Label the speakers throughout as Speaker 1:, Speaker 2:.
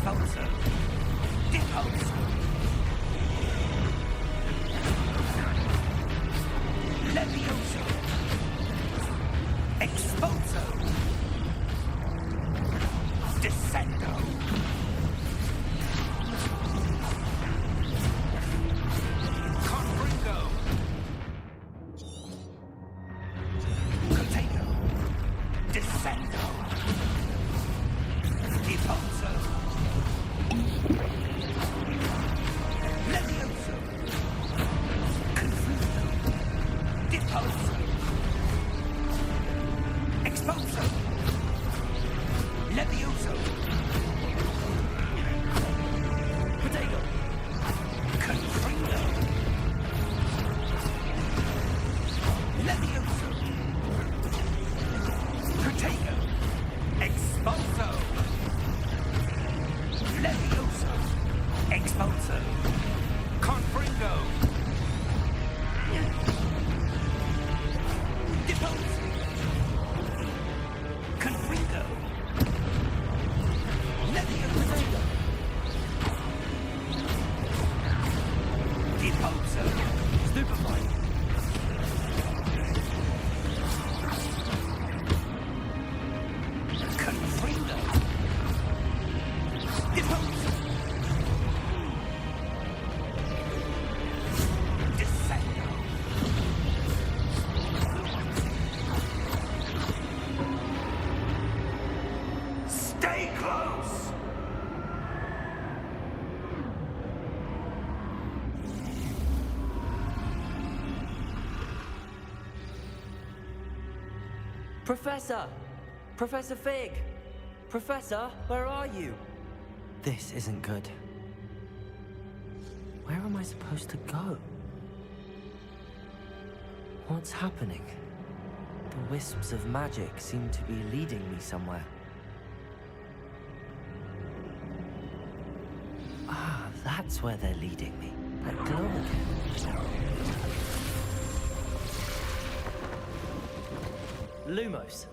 Speaker 1: Expulso. Depulso. Levioso. Expulso. Descendo. Confringo. Contago. Descendo. Depulso. Levioso. Confringo. Depulso. Expulso. Levioso. Potato. Confringo. Levioso. Potato. Expulso. Levioso. Expulso. Confringo. Depulso. Confringo. Levioso. Depulso. Stupefy. Confringo. Depulso. Descendo. Stay close.
Speaker 2: Professor! Professor Fig! Professor, where are you? This isn't good. Where am I supposed to go? What's happening? The wisps of magic seem to be leading me somewhere. Ah, that's where they're leading me. That glow again. Lumos.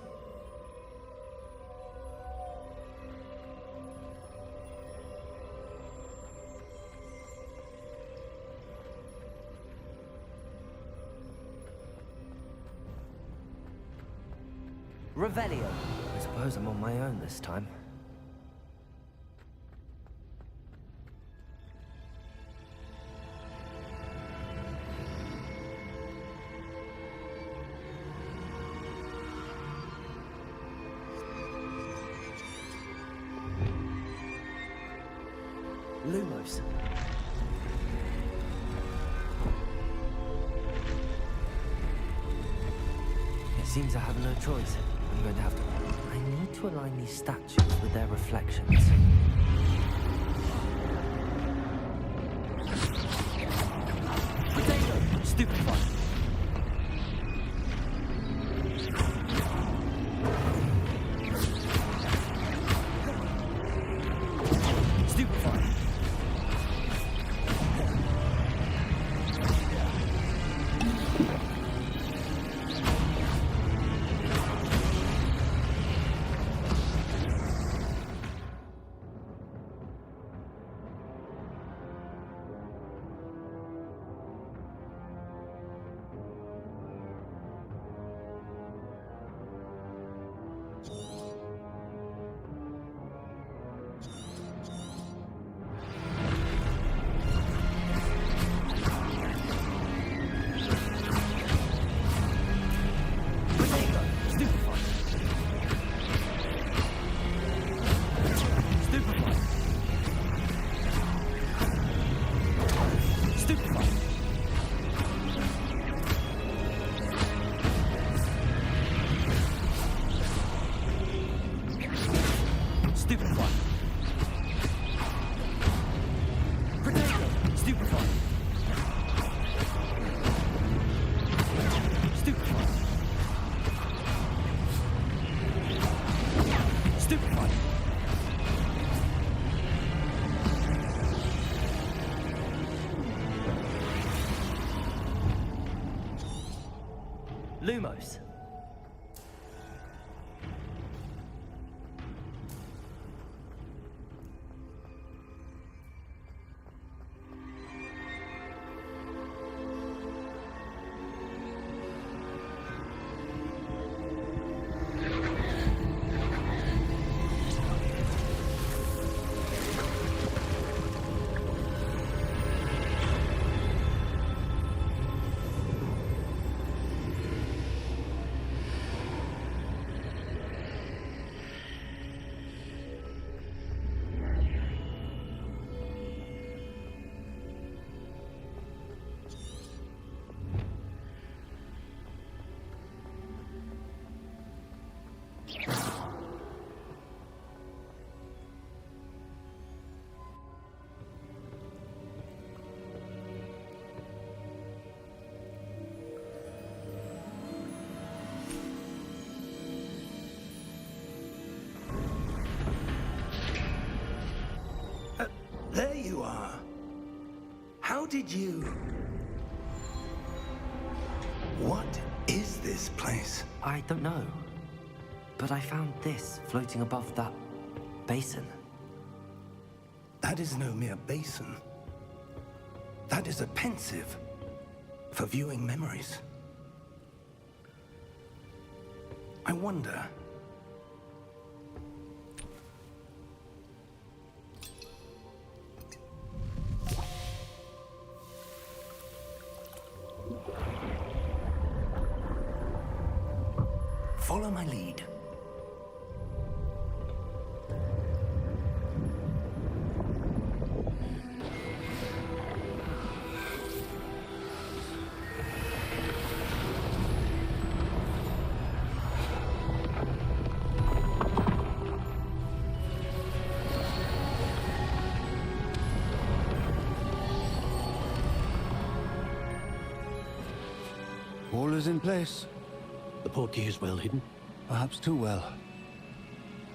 Speaker 2: Revelio. I suppose I'm on my own this time. Lumos. It seems I have no choice. I'm going to have to... I need to align these statues with their reflections. Potato! Stupefy! Stupefy! Lumos.
Speaker 3: you are. How did you... What is this place?
Speaker 2: I don't know. But I found this floating above that basin.
Speaker 3: That is no mere basin. That is a pensive for viewing memories. I wonder... Follow my lead.
Speaker 4: All is in place.
Speaker 5: The portkey is well hidden.
Speaker 4: Perhaps too well.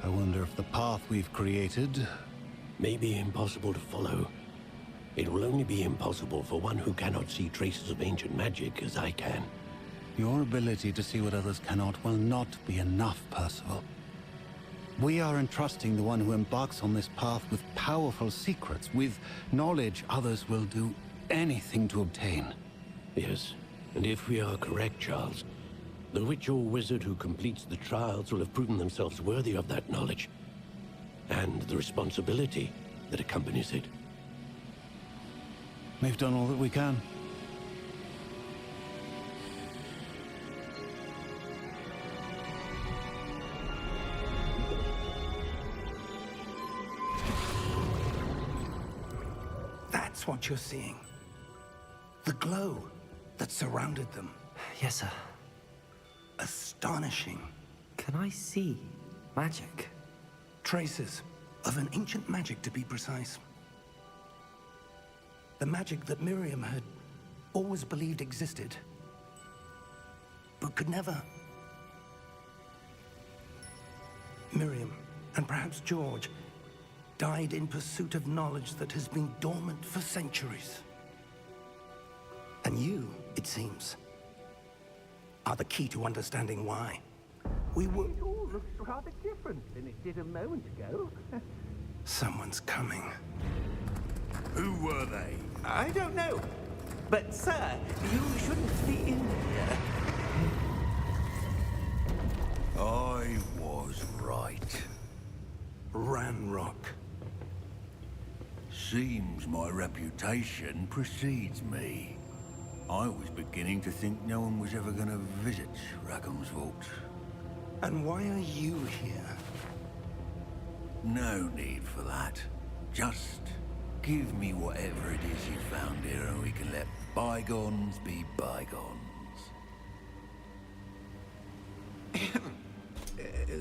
Speaker 4: I wonder if the path we've created...
Speaker 5: May be impossible to follow. It will only be impossible for one who cannot see traces of ancient magic as I can.
Speaker 4: Your ability to see what others cannot will not be enough, Percival. We are entrusting the one who embarks on this path with powerful secrets, with knowledge others will do anything to obtain.
Speaker 5: Yes, and if we are correct, Charles, the witch or wizard who completes the trials will have proven themselves worthy of that knowledge, and the responsibility that accompanies it.
Speaker 4: We've done all that we can.
Speaker 3: That's what you're seeing. The glow that surrounded them.
Speaker 2: Yes, sir.
Speaker 3: Astonishing.
Speaker 2: Can I see magic?
Speaker 3: Traces of an ancient magic, to be precise. The magic that Miriam had always believed existed, but could never. Miriam, and perhaps George, died in pursuit of knowledge that has been dormant for centuries. And you, it seems, are the key to understanding why. We were...
Speaker 6: It all looks rather different than it did a moment ago.
Speaker 3: Someone's coming.
Speaker 1: Who were they?
Speaker 6: I don't know. But, sir, you shouldn't be in here.
Speaker 1: I was right.
Speaker 3: Ranrock.
Speaker 1: Seems my reputation precedes me. I was beginning to think no one was ever going to visit Rackham's vault.
Speaker 3: And why are you here?
Speaker 1: No need for that. Just give me whatever it is you found here and we can let bygones be bygones.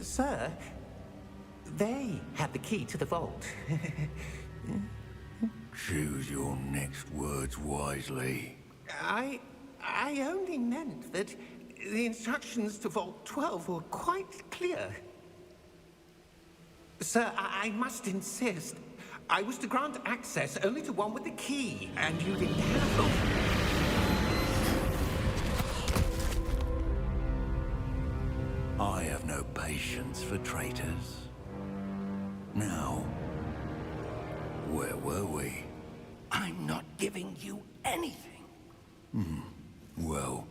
Speaker 6: Sir, they had the key to the vault.
Speaker 1: Choose your next words wisely.
Speaker 6: I only meant that the instructions to Vault 12 were quite clear. Sir, I must insist. I was to grant access only to one with the key, and you didn't have it.
Speaker 1: I have no patience for traitors. Now, where were we?
Speaker 3: I'm not giving you anything.
Speaker 1: Well,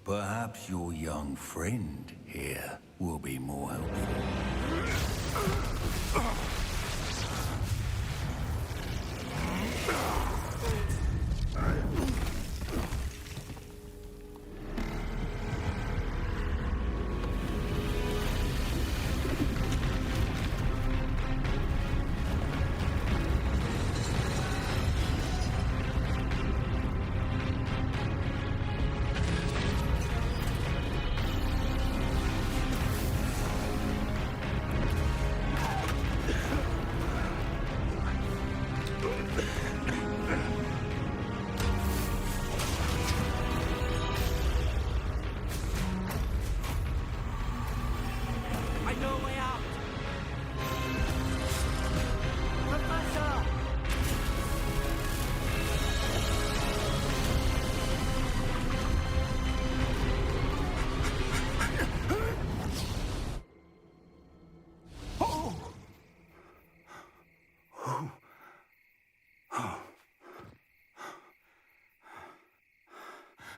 Speaker 1: perhaps your young friend here will be more helpful.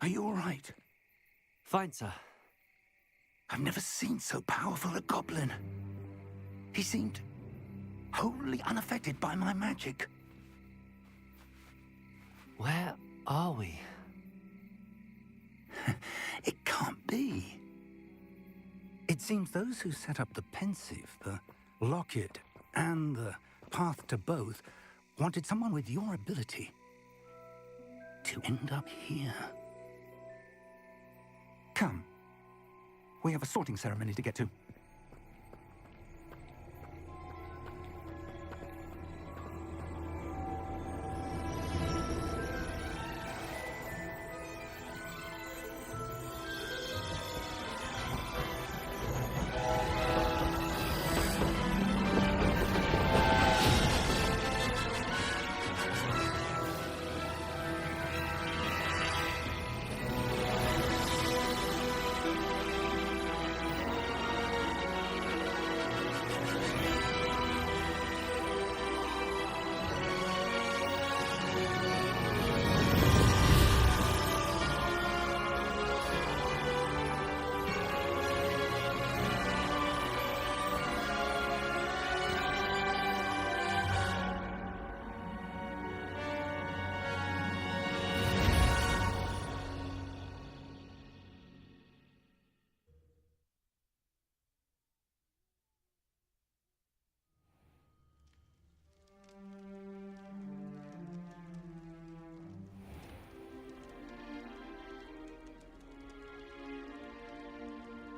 Speaker 3: Are you all right?
Speaker 2: Fine, sir.
Speaker 3: I've never seen so powerful a goblin. He seemed wholly unaffected by my magic.
Speaker 2: Where are we?
Speaker 3: It can't be. It seems those who set up the pensive, the locket, and the path to both wanted someone with your ability to end up here. Come. We have a sorting ceremony to get to.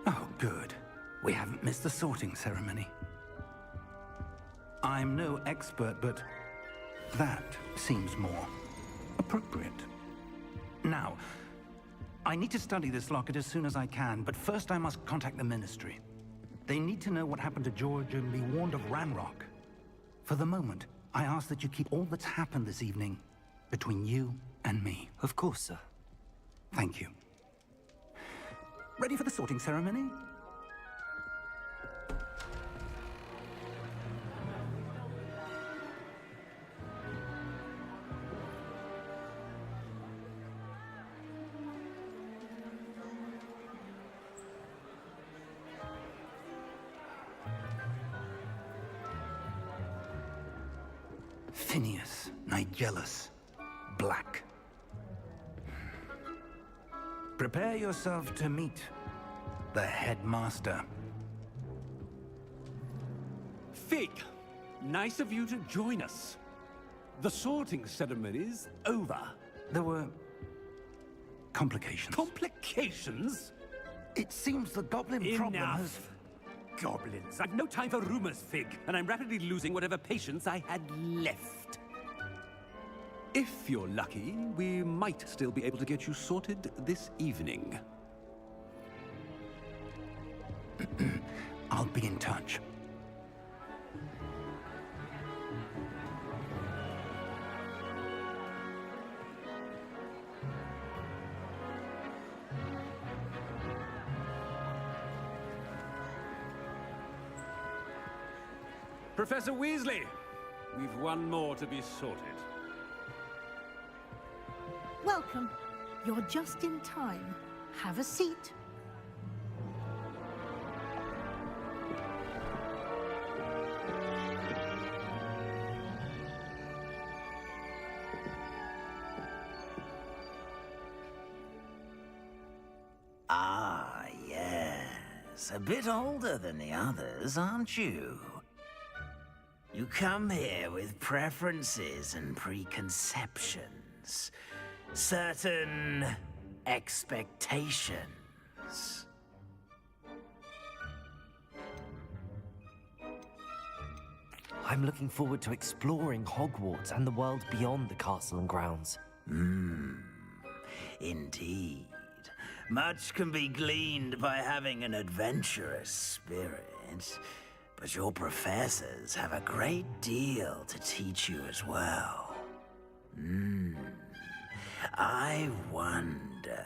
Speaker 3: Oh, good. We haven't missed the sorting ceremony. I'm no expert, but that seems more appropriate. Now, I need to study this locket as soon as I can, but first I must contact the Ministry. They need to know what happened to George and be warned of Ranrock. For the moment, I ask that you keep all that's happened this evening between you and me.
Speaker 2: Of course, sir.
Speaker 3: Thank you. Ready for the sorting ceremony? Phineas, Nigellus, Black. Prepare yourself to meet the headmaster.
Speaker 7: Fig, nice of you to join us. The sorting ceremony's over.
Speaker 3: There were complications.
Speaker 7: Complications?
Speaker 3: It seems the goblin problem has...
Speaker 7: Enough. Goblins. I've no time for rumors, Fig, and I'm rapidly losing whatever patience I had left. If you're lucky, we might still be able to get you sorted this evening.
Speaker 3: I'll be in touch.
Speaker 7: Professor Weasley, we've one more to be sorted.
Speaker 8: Welcome. You're just in time. Have a seat.
Speaker 9: Ah, yes. A bit older than the others, aren't you? You come here with preferences and preconceptions. Certain expectations.
Speaker 2: I'm looking forward to exploring Hogwarts and the world beyond the castle and grounds.
Speaker 9: Indeed. Much can be gleaned by having an adventurous spirit, but your professors have a great deal to teach you as well. I wonder...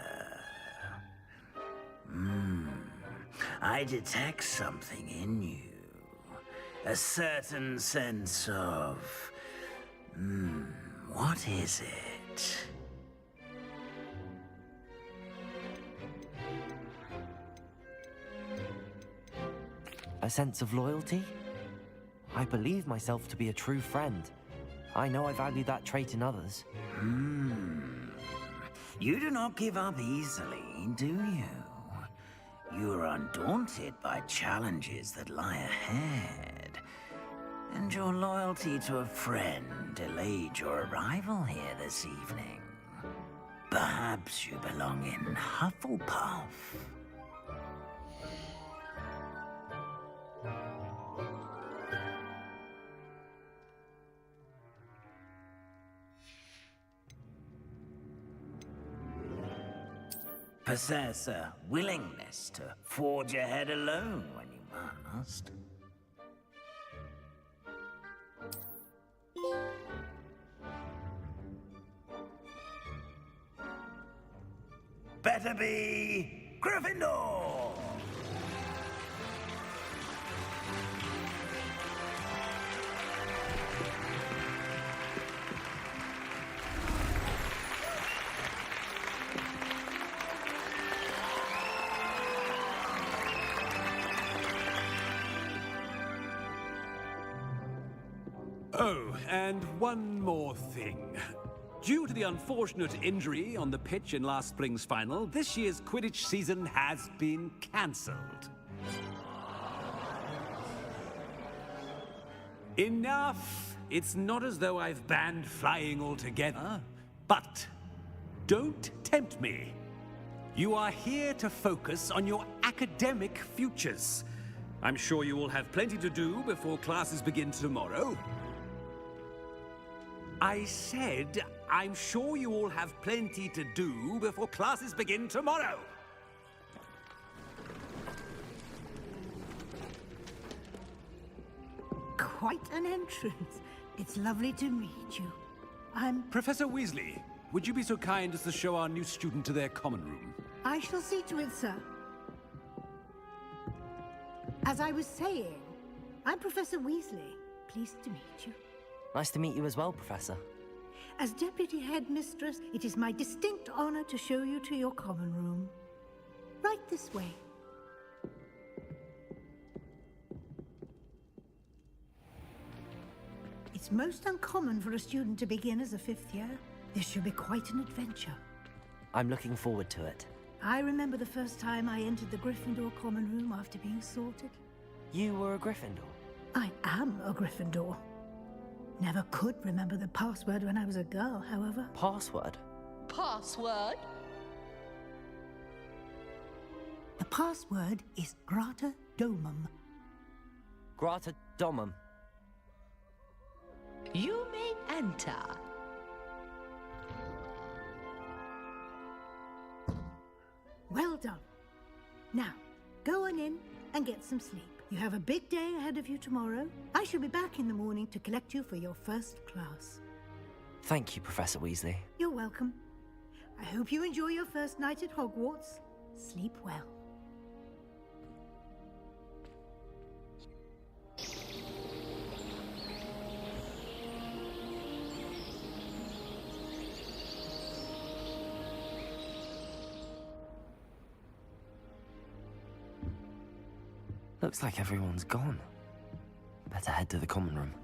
Speaker 9: I detect something in you. A certain sense of... what is it?
Speaker 2: A sense of loyalty? I believe myself to be a true friend. I know I value that trait in others.
Speaker 9: You do not give up easily, do you? You are undaunted by challenges that lie ahead. And your loyalty to a friend delayed your arrival here this evening. Perhaps you belong in Hufflepuff. Possess a willingness to forge ahead alone when you must. Better be Gryffindor!
Speaker 7: Oh, and one more thing. Due to the unfortunate injury on the pitch in last spring's final, this year's Quidditch season has been cancelled. Enough! It's not as though I've banned flying altogether, but don't tempt me. You are here to focus on your academic futures. I'm sure you will have plenty to do before classes begin tomorrow. I said, I'm sure you all have plenty to do before classes begin tomorrow.
Speaker 8: Quite an entrance. It's lovely to meet you. I'm...
Speaker 7: Professor Weasley, would you be so kind as to show our new student to their common room?
Speaker 8: I shall see to it, sir. As I was saying, I'm Professor Weasley. Pleased to meet you.
Speaker 2: Nice to meet you as well, Professor.
Speaker 8: As Deputy Headmistress, it is my distinct honor to show you to your common room. Right this way. It's most uncommon for a student to begin as a fifth year. This should be quite an adventure.
Speaker 2: I'm looking forward to it.
Speaker 8: I remember the first time I entered the Gryffindor common room after being sorted.
Speaker 2: You were a Gryffindor?
Speaker 8: I am a Gryffindor. Never could remember the password when I was a girl, however.
Speaker 2: Password?
Speaker 10: Password?
Speaker 8: The password is Grata Domum.
Speaker 2: Grata Domum.
Speaker 10: You may enter.
Speaker 8: Well done. Now, go on in and get some sleep. You have a big day ahead of you tomorrow. I shall be back in the morning to collect you for your first class.
Speaker 2: Thank you, Professor Weasley.
Speaker 8: You're welcome. I hope you enjoy your first night at Hogwarts. Sleep well.
Speaker 2: Looks like everyone's gone. Better head to the common room.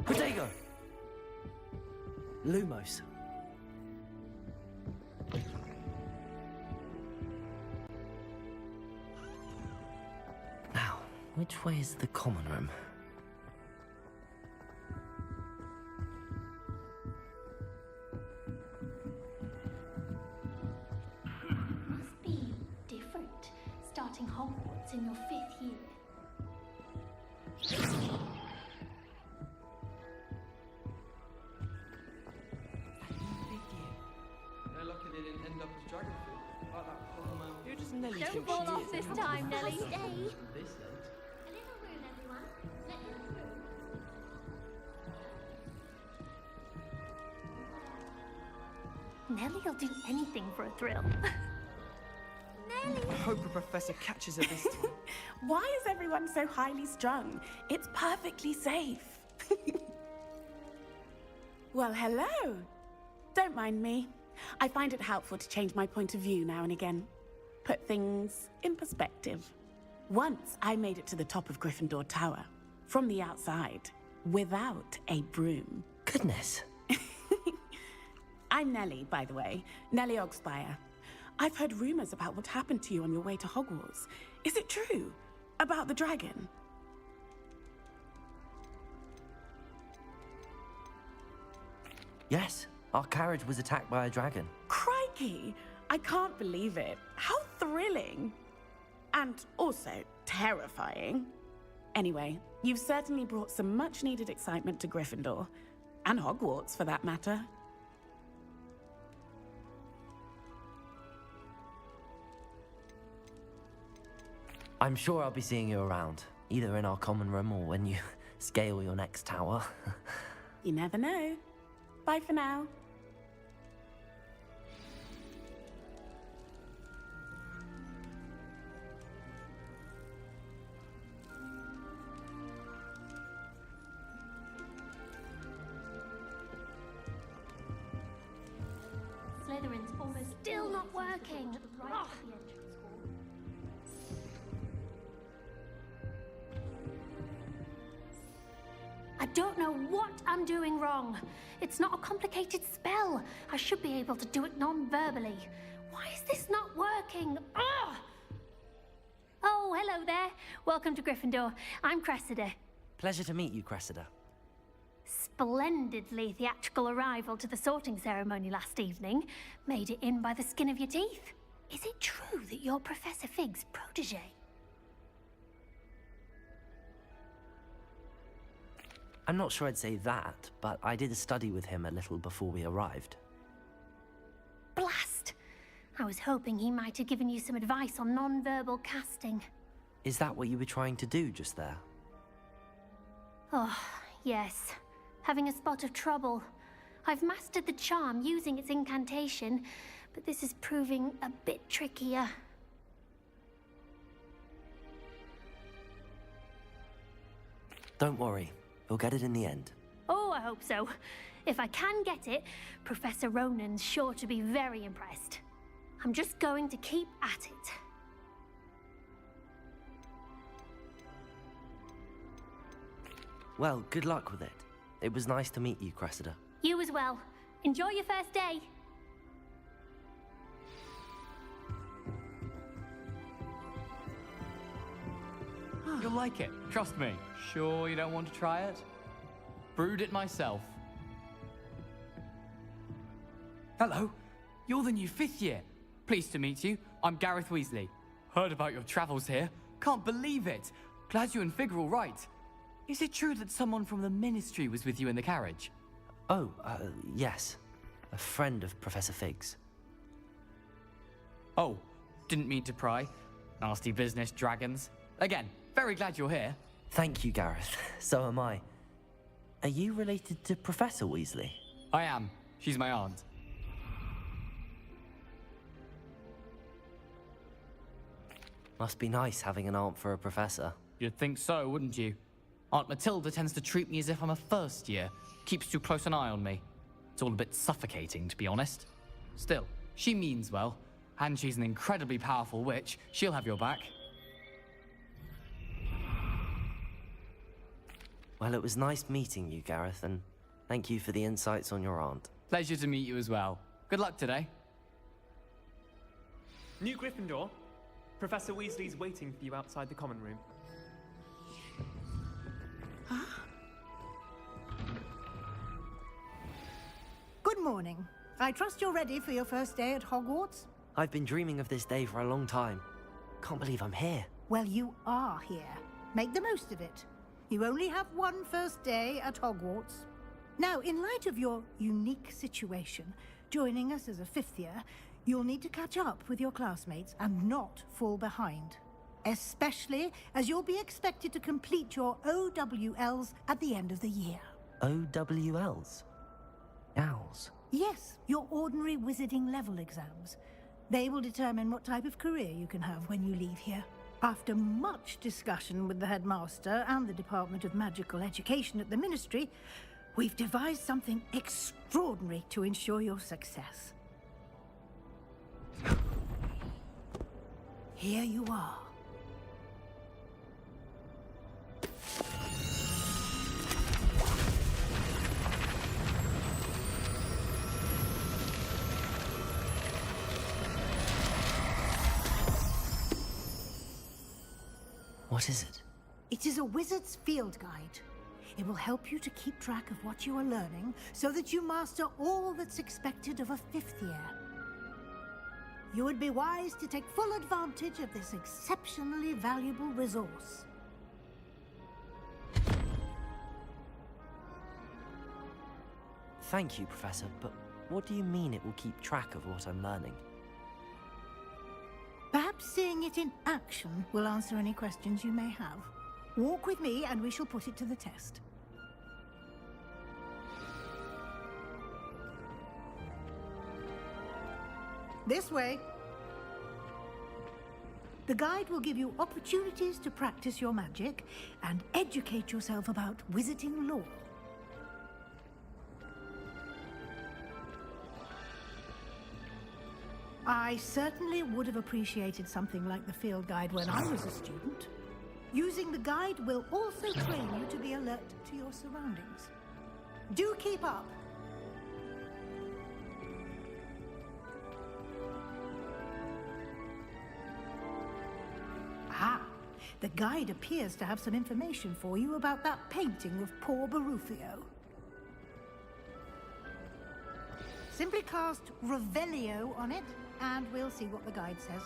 Speaker 2: Protego! Lumos. Now, which way is the common room?
Speaker 11: Must be different, starting Hogwarts in your 5th year.
Speaker 10: Don't fall off this time, Nelly.
Speaker 11: Stay. A little room, everyone. Let me in the room. Nellie'll do anything for a thrill. Nellie!
Speaker 12: I hope a professor catches her this time.
Speaker 13: Why is everyone so highly strung? It's perfectly safe. Well, hello. Don't mind me. I find it helpful to change my point of view now and again. Put things in perspective. Once I made it to the top of Gryffindor Tower, from the outside, without a broom.
Speaker 2: Goodness.
Speaker 13: I'm Nellie, by the way. Nellie Ogspire. I've heard rumors about what happened to you on your way to Hogwarts. Is it true? About the dragon?
Speaker 2: Yes, our carriage was attacked by a dragon.
Speaker 13: Crikey! I can't believe it. How thrilling! And also terrifying. Anyway, you've certainly brought some much-needed excitement to Gryffindor. And Hogwarts, for that matter.
Speaker 2: I'm sure I'll be seeing you around, either in our common room or when you scale your next tower.
Speaker 13: You never know. Bye for now.
Speaker 11: Slytherin's almost still not working. Right at the entrance hall. I don't know what I'm doing wrong. It's not a complicated spell. I should be able to do it non-verbally. Why is this not working? Ugh! Oh, hello there. Welcome to Gryffindor. I'm Cressida.
Speaker 2: Pleasure to meet you, Cressida.
Speaker 11: Splendidly theatrical arrival to the sorting ceremony last evening. Made it in by the skin of your teeth. Is it true that you're Professor Fig's protege?
Speaker 2: I'm not sure I'd say that, but I did study with him a little before we arrived.
Speaker 11: Blast! I was hoping he might have given you some advice on non-verbal casting.
Speaker 2: Is that what you were trying to do just there?
Speaker 11: Oh, yes. Having a spot of trouble. I've mastered the charm using its incantation, but this is proving a bit trickier.
Speaker 2: Don't worry. You'll get it in the end.
Speaker 11: Oh, I hope so. If I can get it, Professor Ronan's sure to be very impressed. I'm just going to keep at it.
Speaker 2: Well, good luck with it. It was nice to meet you, Cressida.
Speaker 11: You as well. Enjoy your first day.
Speaker 14: You'll like it, trust me. Sure you don't want to try it? Brewed it myself. Hello, you're the new 5th year. Pleased to meet you. I'm Gareth Weasley. Heard about your travels here. Can't believe it. Glad you and Fig are all right. Is it true that someone from the Ministry was with you in the carriage?
Speaker 2: Oh, yes. A friend of Professor Fig's.
Speaker 14: Oh, didn't mean to pry. Nasty business, dragons. Again, very glad you're here.
Speaker 2: Thank you, Gareth. So am I. Are you related to Professor Weasley?
Speaker 14: I am. She's my aunt.
Speaker 2: Must be nice having an aunt for a professor.
Speaker 14: You'd think so, wouldn't you? Aunt Matilda tends to treat me as if I'm a first year. Keeps too close an eye on me. It's all a bit suffocating, to be honest. Still, she means well. And she's an incredibly powerful witch. She'll have your back.
Speaker 2: Well, it was nice meeting you, Gareth, and thank you for the insights on your aunt.
Speaker 14: Pleasure to meet you as well. Good luck today.
Speaker 15: New Gryffindor. Professor Weasley's waiting for you outside the common room.
Speaker 8: Good morning. I trust you're ready for your first day at Hogwarts?
Speaker 2: I've been dreaming of this day for a long time. Can't believe I'm here.
Speaker 8: Well, you are here. Make the most of it. You only have one first day at Hogwarts. Now, in light of your unique situation, joining us as a 5th year, you'll need to catch up with your classmates and not fall behind. Especially as you'll be expected to complete your OWLs at the end of the year.
Speaker 2: OWLs? Owls?
Speaker 8: Yes, your ordinary wizarding level exams. They will determine what type of career you can have when you leave here. After much discussion with the headmaster and the Department of Magical Education at the Ministry, we've devised something extraordinary to ensure your success. Here you are.
Speaker 2: What is it?
Speaker 8: It is a wizard's field guide. It will help you to keep track of what you are learning so that you master all that's expected of a 5th year. You would be wise to take full advantage of this exceptionally valuable resource.
Speaker 2: Thank you, Professor, but what do you mean it will keep track of what I'm learning?
Speaker 8: Perhaps seeing it in action will answer any questions you may have. Walk with me and we shall put it to the test. This way. The guide will give you opportunities to practice your magic and educate yourself about wizarding lore. I certainly would have appreciated something like the field guide when I was a student. Using the guide will also train you to be alert to your surroundings. Do keep up. Ah, the guide appears to have some information for you about that painting of poor Barufio. Simply cast Revelio on it, and we'll see what the guide says.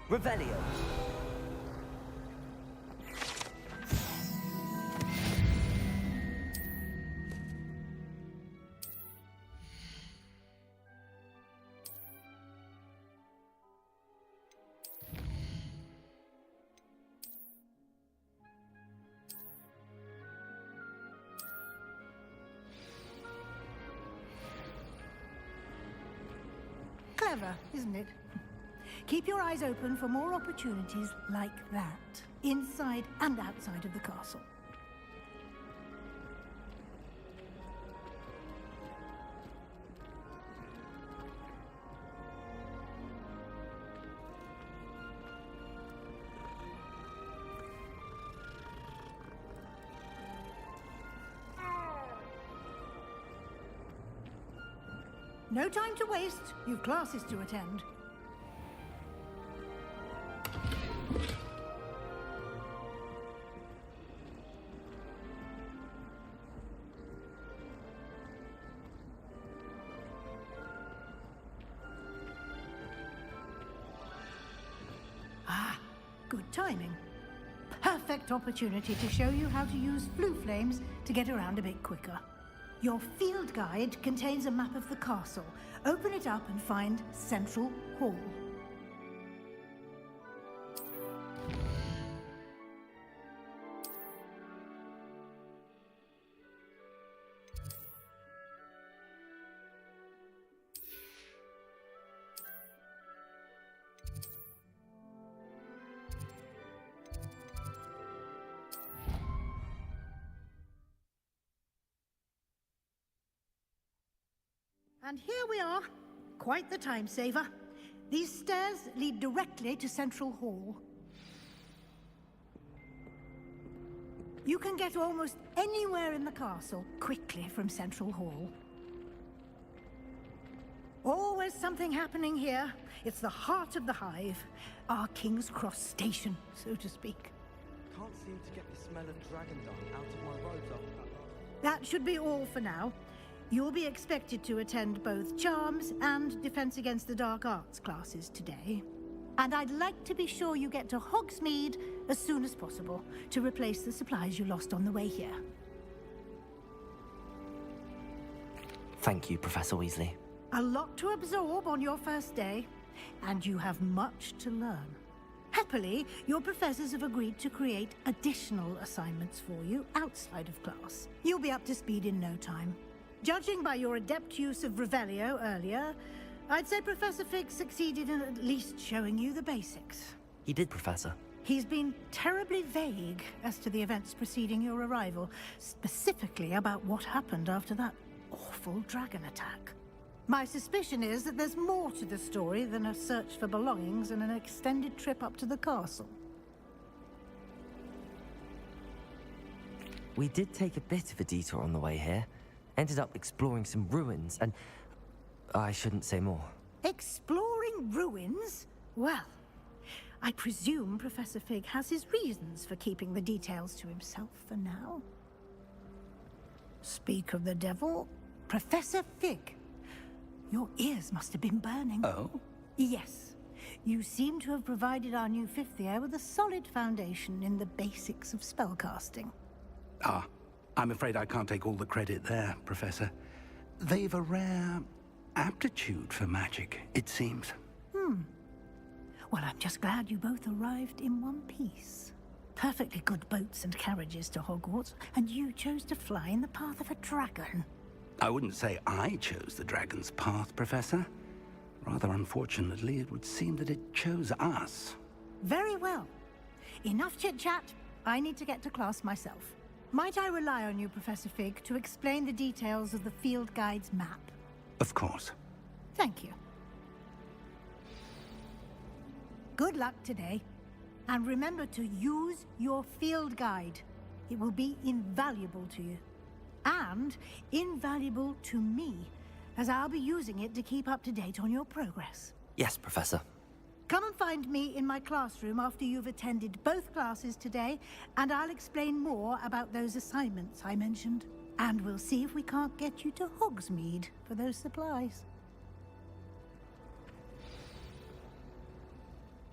Speaker 2: Revelio.
Speaker 8: Clever, isn't it? Keep your eyes open for more opportunities like that, inside and outside of the castle. No time to waste. You've classes to attend. Ah, good timing. Perfect opportunity to show you how to use flue flames to get around a bit quicker. Your field guide contains a map of the castle. Open it up and find Central Hall. And here we are. Quite the time saver. These stairs lead directly to Central Hall. You can get almost anywhere in the castle quickly from Central Hall. Always something happening here. It's the heart of the hive. Our King's Cross station, so to speak.
Speaker 15: Can't seem to get the smell of dragon dung out of my robes after that.
Speaker 8: That should be all for now. You'll be expected to attend both Charms and Defense Against the Dark Arts classes today. And I'd like to be sure you get to Hogsmeade as soon as possible to replace the supplies you lost on the way here.
Speaker 2: Thank you, Professor Weasley.
Speaker 8: A lot to absorb on your first day, and you have much to learn. Happily, your professors have agreed to create additional assignments for you outside of class. You'll be up to speed in no time. Judging by your adept use of Revelio earlier, I'd say Professor Fig succeeded in at least showing you the basics.
Speaker 2: He did, Professor.
Speaker 8: He's been terribly vague as to the events preceding your arrival, specifically about what happened after that awful dragon attack. My suspicion is that there's more to the story than a search for belongings and an extended trip up to the castle.
Speaker 2: We did take a bit of a detour on the way here. Ended up exploring some ruins, and I shouldn't say more.
Speaker 8: Exploring ruins? Well, I presume Professor Fig has his reasons for keeping the details to himself for now. Speak of the devil, Professor Fig. Your ears must have been burning.
Speaker 3: Oh?
Speaker 8: Yes. You seem to have provided our new fifth year with a solid foundation in the basics of spellcasting.
Speaker 3: Ah, I'm afraid I can't take all the credit there, Professor. They've a rare aptitude for magic, it seems.
Speaker 8: Well, I'm just glad you both arrived in one piece. Perfectly good boats and carriages to Hogwarts, and you chose to fly in the path of a dragon.
Speaker 3: I wouldn't say I chose the dragon's path, Professor. Rather unfortunately, it would seem that it chose us.
Speaker 8: Very well. Enough chit-chat. I need to get to class myself. Might I rely on you, Professor Fig, to explain the details of the field guide's map?
Speaker 3: Of course.
Speaker 8: Thank you. Good luck today. And remember to use your field guide. It will be invaluable to you. And invaluable to me, as I'll be using it to keep up to date on your progress.
Speaker 2: Yes, Professor.
Speaker 8: Come and find me in my classroom after you've attended both classes today, and I'll explain more about those assignments I mentioned. And we'll see if we can't get you to Hogsmeade for those supplies.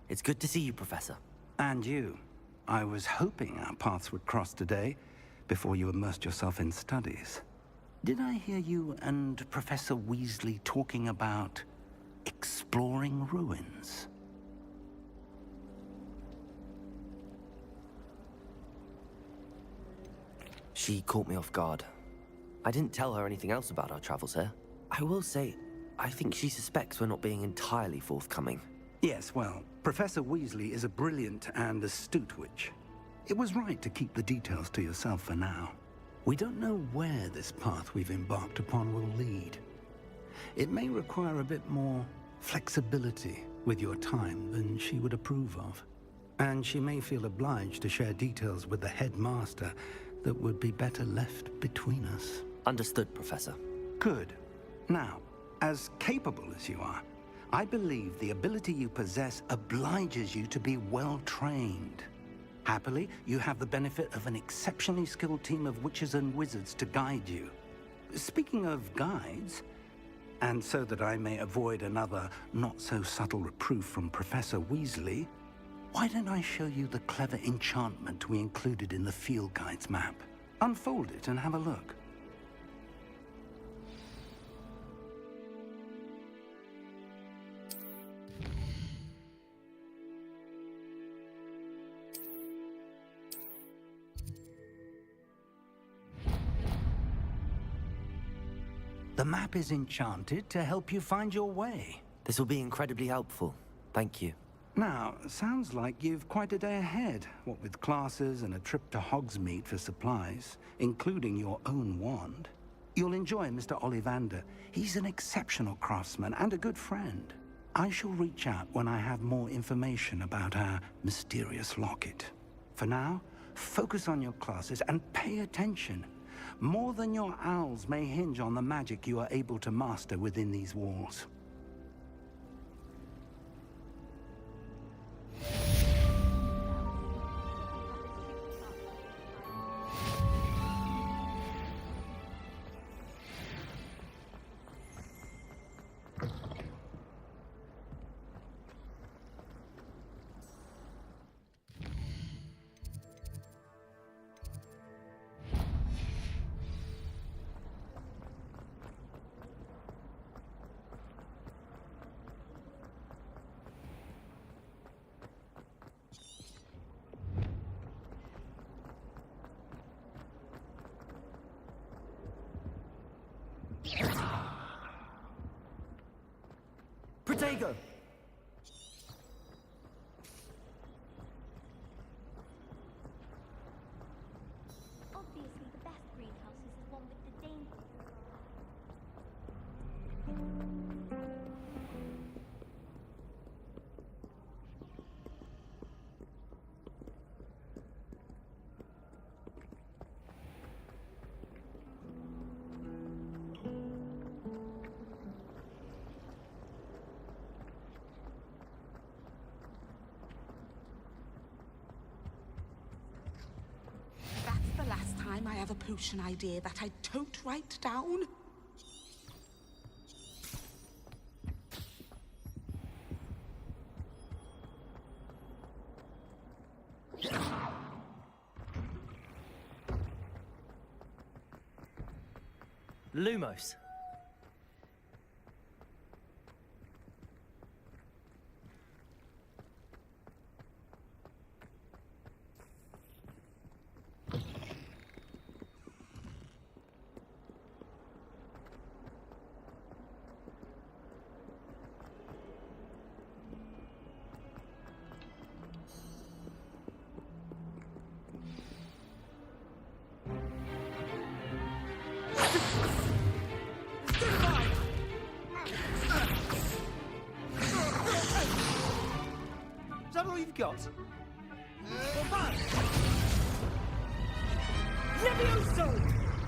Speaker 2: It's good to see you, Professor.
Speaker 3: And you. I was hoping our paths would cross today, before you immersed yourself in studies. Did I hear you and Professor Weasley talking about exploring ruins?
Speaker 2: She caught me off guard. I didn't tell her anything else about our travels here. I will say, I think she suspects we're not being entirely forthcoming.
Speaker 3: Yes, well, Professor Weasley is a brilliant and astute witch. It was right to keep the details to yourself for now. We don't know where this path we've embarked upon will lead. It may require a bit more flexibility with your time than she would approve of. And she may feel obliged to share details with the headmaster that would be better left between us.
Speaker 2: Understood, Professor.
Speaker 3: Good. Now, as capable as you are, I believe the ability you possess obliges you to be well-trained. Happily, you have the benefit of an exceptionally skilled team of witches and wizards to guide you. Speaking of guides, and so that I may avoid another not-so-subtle reproof from Professor Weasley, why don't I show you the clever enchantment we included in the field guide's map? Unfold it and have a look. The map is enchanted to help you find your way.
Speaker 2: This will be incredibly helpful. Thank you.
Speaker 3: Now, sounds like you've quite a day ahead, what with classes and a trip to Hogsmeade for supplies, including your own wand. You'll enjoy Mr. Ollivander. He's an exceptional craftsman and a good friend. I shall reach out when I have more information about our mysterious locket. For now, focus on your classes and pay attention. More than your owls may hinge on the magic you are able to master within these walls.
Speaker 2: Protego!
Speaker 10: Obviously, the best greenhouse is the one with the danger.
Speaker 13: That's the last time I have a potion idea that I don't write down.
Speaker 2: Lumos.
Speaker 15: Is that all you've got?
Speaker 16: Levioso!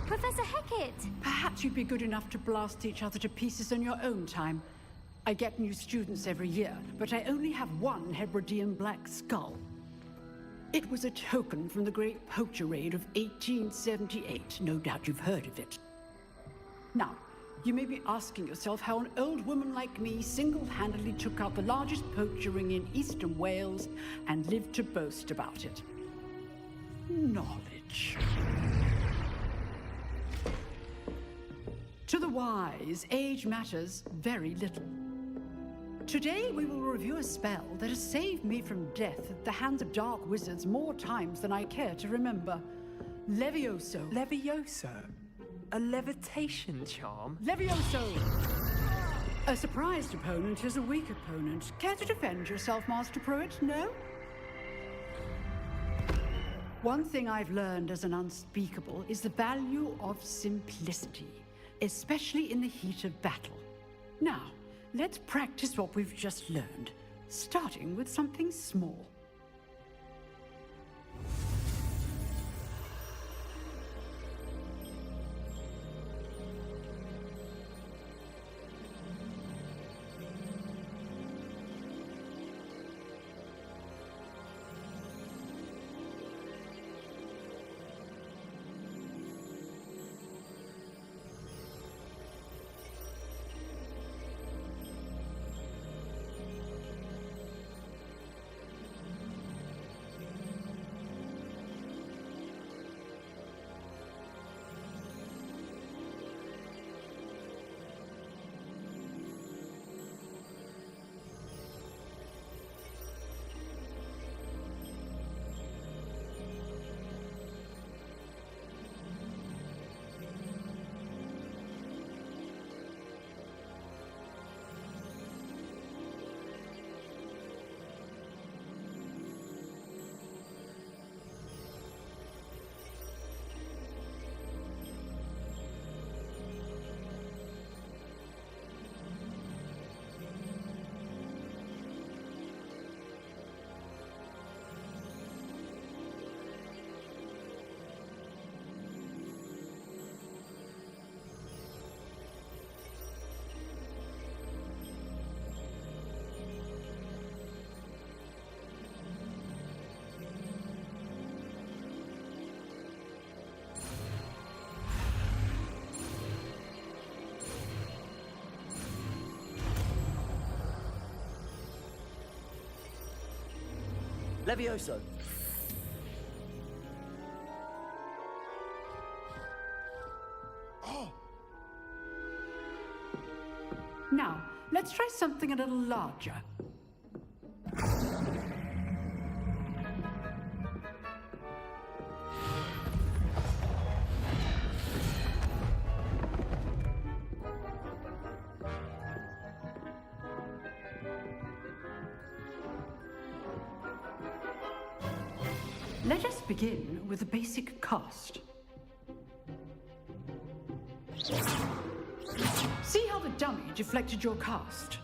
Speaker 11: Professor Hecat!
Speaker 16: Perhaps you'd be good enough to blast each other to pieces in your own time. I get new students every year, but I only have one Hebridean black skull. It was a token from the Great Poacher Raid of 1878. No doubt you've heard of it. Now, you may be asking yourself how an old woman like me single-handedly took out the largest poacher ring in eastern Wales and lived to boast about it. Knowledge. To the wise, age matters very little. Today, we will review a spell that has saved me from death at the hands of dark wizards more times than I care to remember. Levioso.
Speaker 12: Levioso? A levitation charm?
Speaker 16: Levioso! A surprised opponent is a weak opponent. Care to defend yourself, Master Pruitt? No? One thing I've learned as an unspeakable is the value of simplicity, especially in the heat of battle. Now, let's practice what we've just learned, starting with something small.
Speaker 2: Levioso.
Speaker 16: Now, let's try something a little larger. Let us begin with the basic cast. See how the dummy deflected your cast?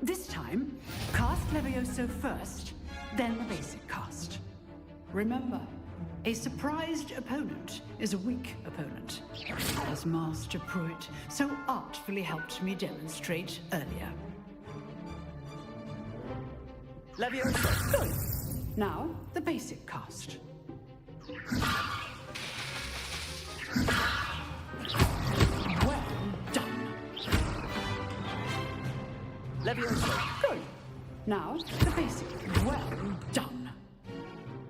Speaker 16: This time, cast Levioso first, then the basic cast. Remember, a surprised opponent is a weak opponent, as Master Pruitt so artfully helped me demonstrate earlier.
Speaker 15: Levioso!
Speaker 16: Good. Now, the basic cast. Well done.
Speaker 15: Levioso!
Speaker 16: Good. Now, the basic. Well done.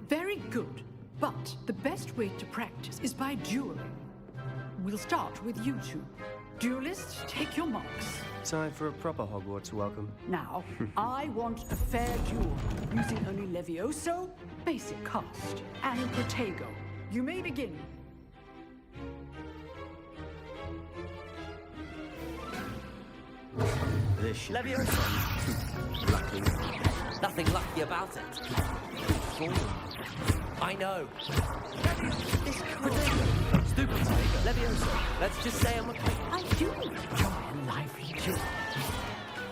Speaker 16: Very good. But the best way to practice is by dueling. We'll start with you two. Duelists, take your marks.
Speaker 15: Time for a proper Hogwarts welcome.
Speaker 16: Now, I want a fair duel, using only Levioso, basic cast, and Protego. You may begin.
Speaker 15: This should
Speaker 2: Levioso! Lucky. Nothing lucky about it. I know. Stupid tiger. Levioso. Let's just say I'm okay.
Speaker 16: I do enjoy a lively duel.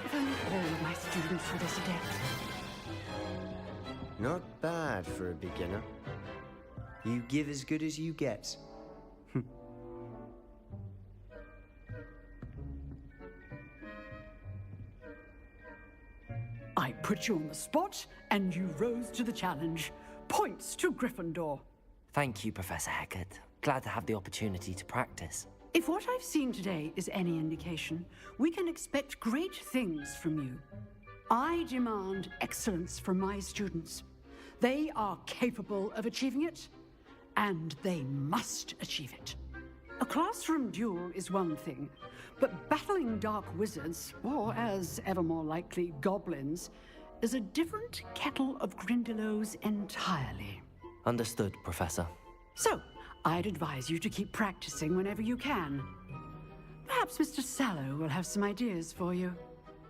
Speaker 16: If only all of my students were this adept.
Speaker 15: Not bad for a beginner. You give as good as you get.
Speaker 16: I put you on the spot, and you rose to the challenge. Points to Gryffindor.
Speaker 2: Thank you, Professor Hecat. Glad to have the opportunity to practice.
Speaker 16: If what I've seen today is any indication, we can expect great things from you. I demand excellence from my students. They are capable of achieving it, and they must achieve it. A classroom duel is one thing, but battling dark wizards, or as ever more likely, goblins, is a different kettle of Grindylows entirely.
Speaker 2: Understood, Professor.
Speaker 16: So, I'd advise you to keep practicing whenever you can. Perhaps Mr. Sallow will have some ideas for you.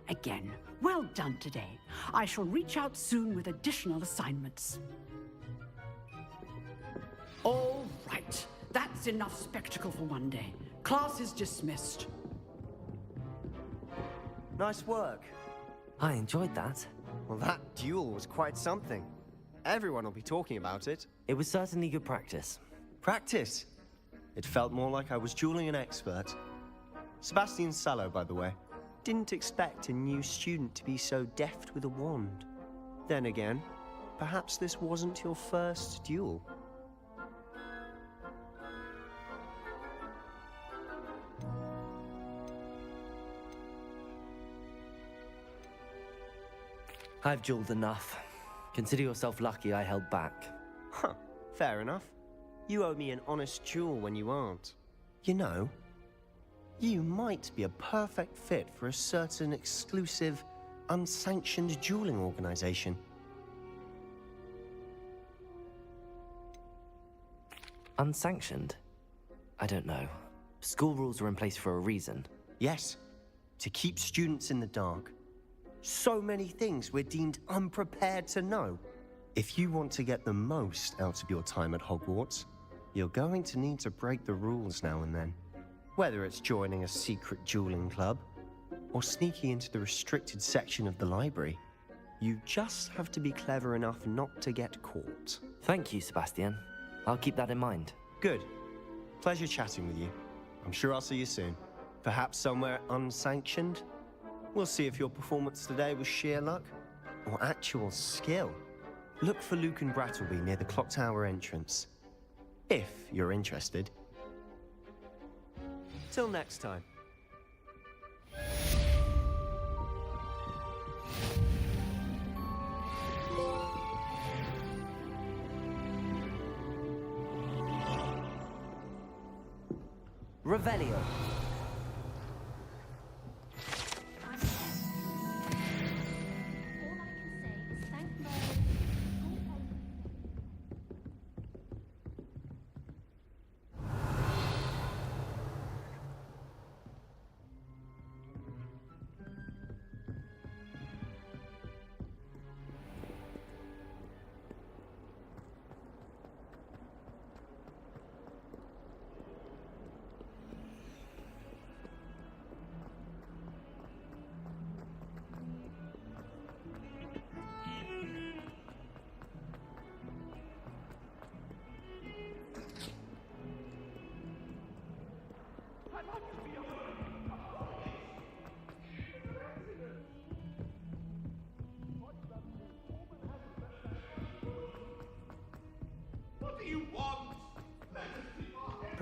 Speaker 16: Again, well done today. I shall reach out soon with additional assignments. All right. That's enough spectacle for one day. Class is dismissed.
Speaker 15: Nice work.
Speaker 2: I enjoyed that.
Speaker 15: Well, that duel was quite something. Everyone will be talking about it.
Speaker 2: It was certainly good practice.
Speaker 15: Practice? It felt more like I was dueling an expert. Sebastian Sallow, by the way. Didn't expect a new student to be so deft with a wand. Then again, perhaps this wasn't your first duel.
Speaker 2: I've dueled enough. Consider yourself lucky I held back.
Speaker 15: Huh, fair enough. You owe me an honest duel when you aren't. You know, you might be a perfect fit for a certain exclusive, unsanctioned dueling organization.
Speaker 2: Unsanctioned? I don't know. School rules are in place for a reason.
Speaker 15: Yes, to keep students in the dark. So many things we're deemed unprepared to know. If you want to get the most out of your time at Hogwarts, you're going to need to break the rules now and then. Whether it's joining a secret dueling club, or sneaking into the restricted section of the library, you just have to be clever enough not to get caught.
Speaker 2: Thank you, Sebastian. I'll keep that in mind.
Speaker 15: Good. Pleasure chatting with you. I'm sure I'll see you soon. Perhaps somewhere unsanctioned? We'll see if your performance today was sheer luck or actual skill. Look for Luke and Brattleby near the clock tower entrance, if you're interested. Till next time.
Speaker 2: Revelio.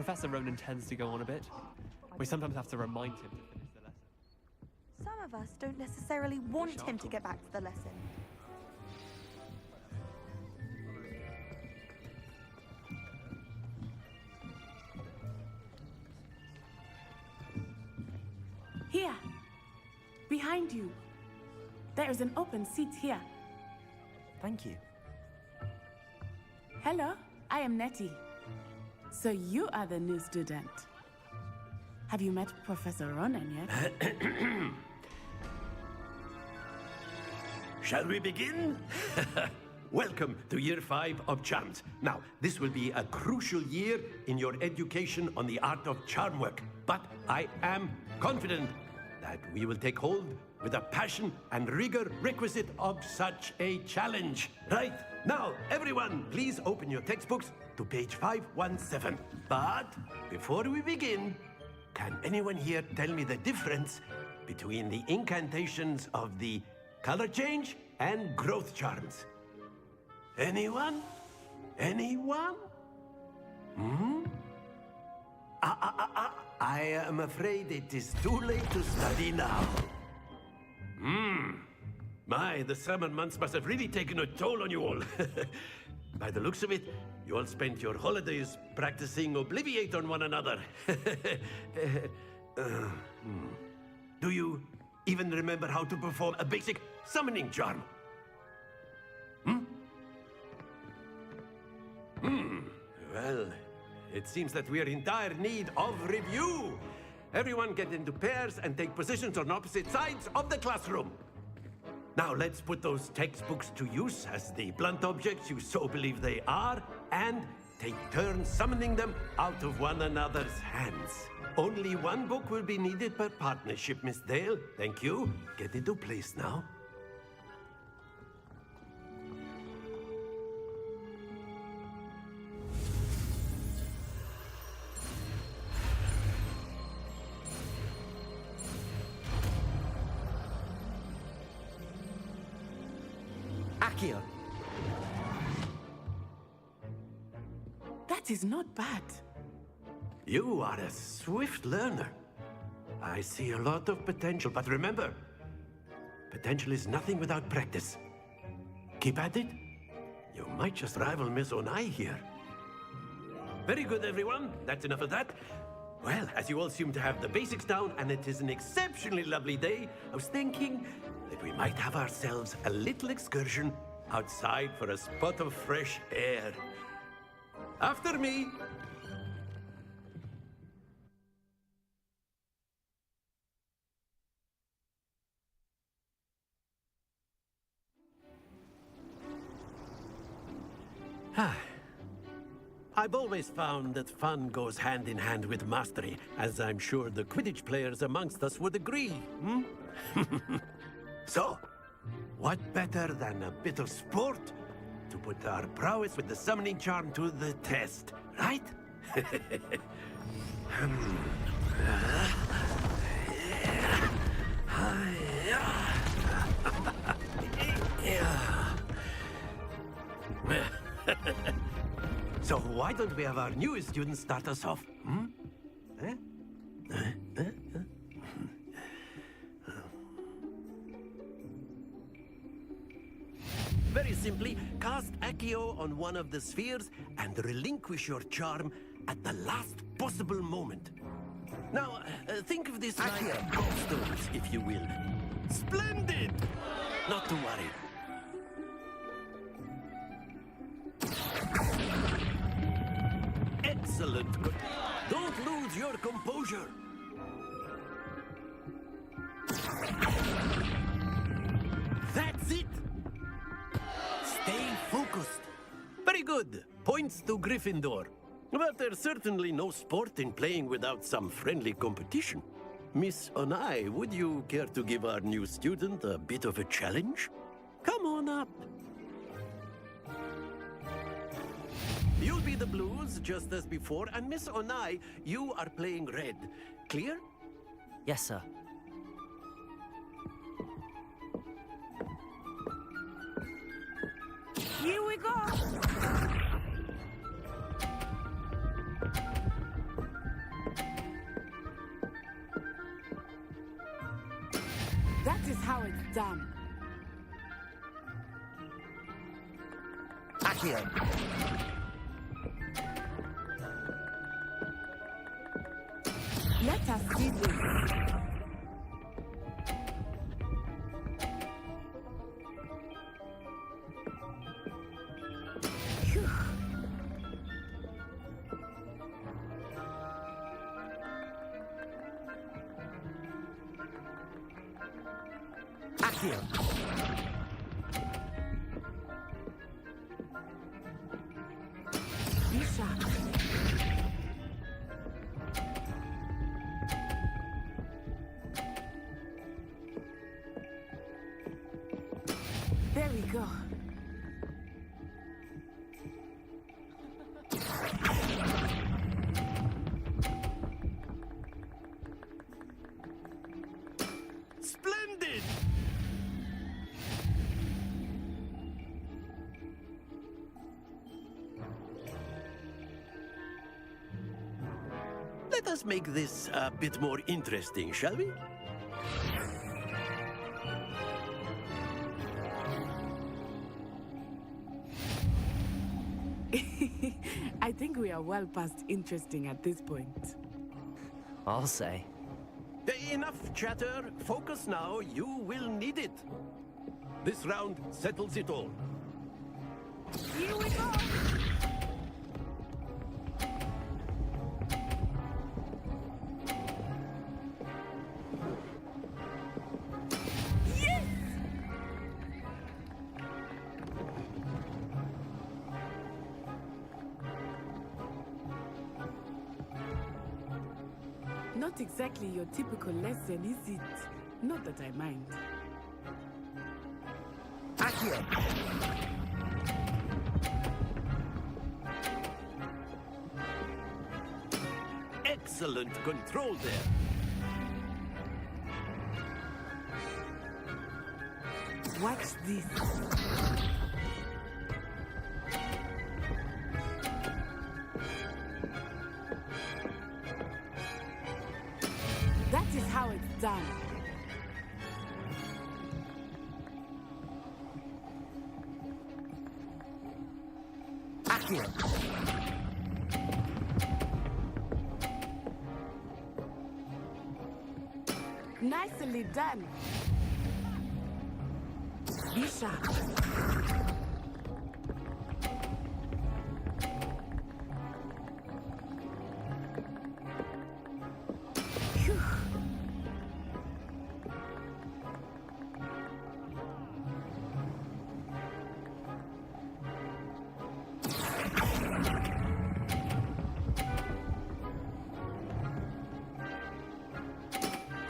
Speaker 12: Professor Ronan tends to go on a bit. We sometimes have to remind him to finish the lesson.
Speaker 17: Some of us don't necessarily want him to get back to the lesson.
Speaker 13: Here. Behind you. There is an open seat here.
Speaker 2: Thank you.
Speaker 13: Hello, I am Nettie. So you are the new student. Have you met Professor Ronan yet?
Speaker 5: Shall we begin? Welcome to Year 5 of Charms. Now, this will be a crucial year in your education on the art of charm work. But I am confident that we will take hold with the passion and rigor requisite of such a challenge. Right, now, everyone, please open your textbooks to page 517. But before we begin, can anyone here tell me the difference between the incantations of the color change and growth charms? Anyone? Anyone? I am afraid it is too late to study now. My, the summer months must have really taken a toll on you all. By the looks of it, you all spent your holidays practicing Obliviate on one another. Do you even remember how to perform a basic summoning charm? Well, it seems that we are in dire need of review. Everyone get into pairs and take positions on opposite sides of the classroom. Now let's put those textbooks to use as the blunt objects you so believe they are, and take turns summoning them out of one another's hands. Only one book will be needed per partnership, Miss Dale. Thank you. Get into place now.
Speaker 2: Accio.
Speaker 13: That is not bad.
Speaker 5: You are a swift learner. I see a lot of potential, but remember, potential is nothing without practice. Keep at it. You might just rival Miss Onai here. Very good, everyone. That's enough of that. Well, as you all seem to have the basics down, and it is an exceptionally lovely day, I was thinking that we might have ourselves a little excursion outside for a spot of fresh air. After me. I've always found that fun goes hand in hand with mastery, as I'm sure the Quidditch players amongst us would agree. So, what better than a bit of sport to put our prowess with the summoning charm to the test, right? So why don't we have our newest student start us off? Very simply, cast Accio on one of the spheres and relinquish your charm at the last possible moment. Now, think of this like gobstones, if you will. Splendid! Not to worry. Excellent. Good. Don't lose your composure. That's it. Stay focused. Very good. Points to Gryffindor. But there's certainly no sport in playing without some friendly competition. Miss Onai, would you care to give our new student a bit of a challenge? Come on up. You'll be the blues, just as before, and Miss Onai, you are playing red. Clear?
Speaker 2: Yes, sir.
Speaker 13: Here we go!
Speaker 2: Accio.
Speaker 13: Let us see this.
Speaker 2: Accio.
Speaker 13: Misha. There we go.
Speaker 5: Splendid! Let us make this a bit more interesting, shall we?
Speaker 13: I think we are well past interesting at this point.
Speaker 2: I'll say.
Speaker 5: Enough chatter. Focus now. You will need it. This round settles it all.
Speaker 13: Here we go! Yes! Not exactly your typical lesson, is it? Not that I mind.
Speaker 2: Accio.
Speaker 5: Excellent control there.
Speaker 13: Watch this. That is how it's done.
Speaker 2: Accio.
Speaker 13: Nicely done. Be sharp. Phew.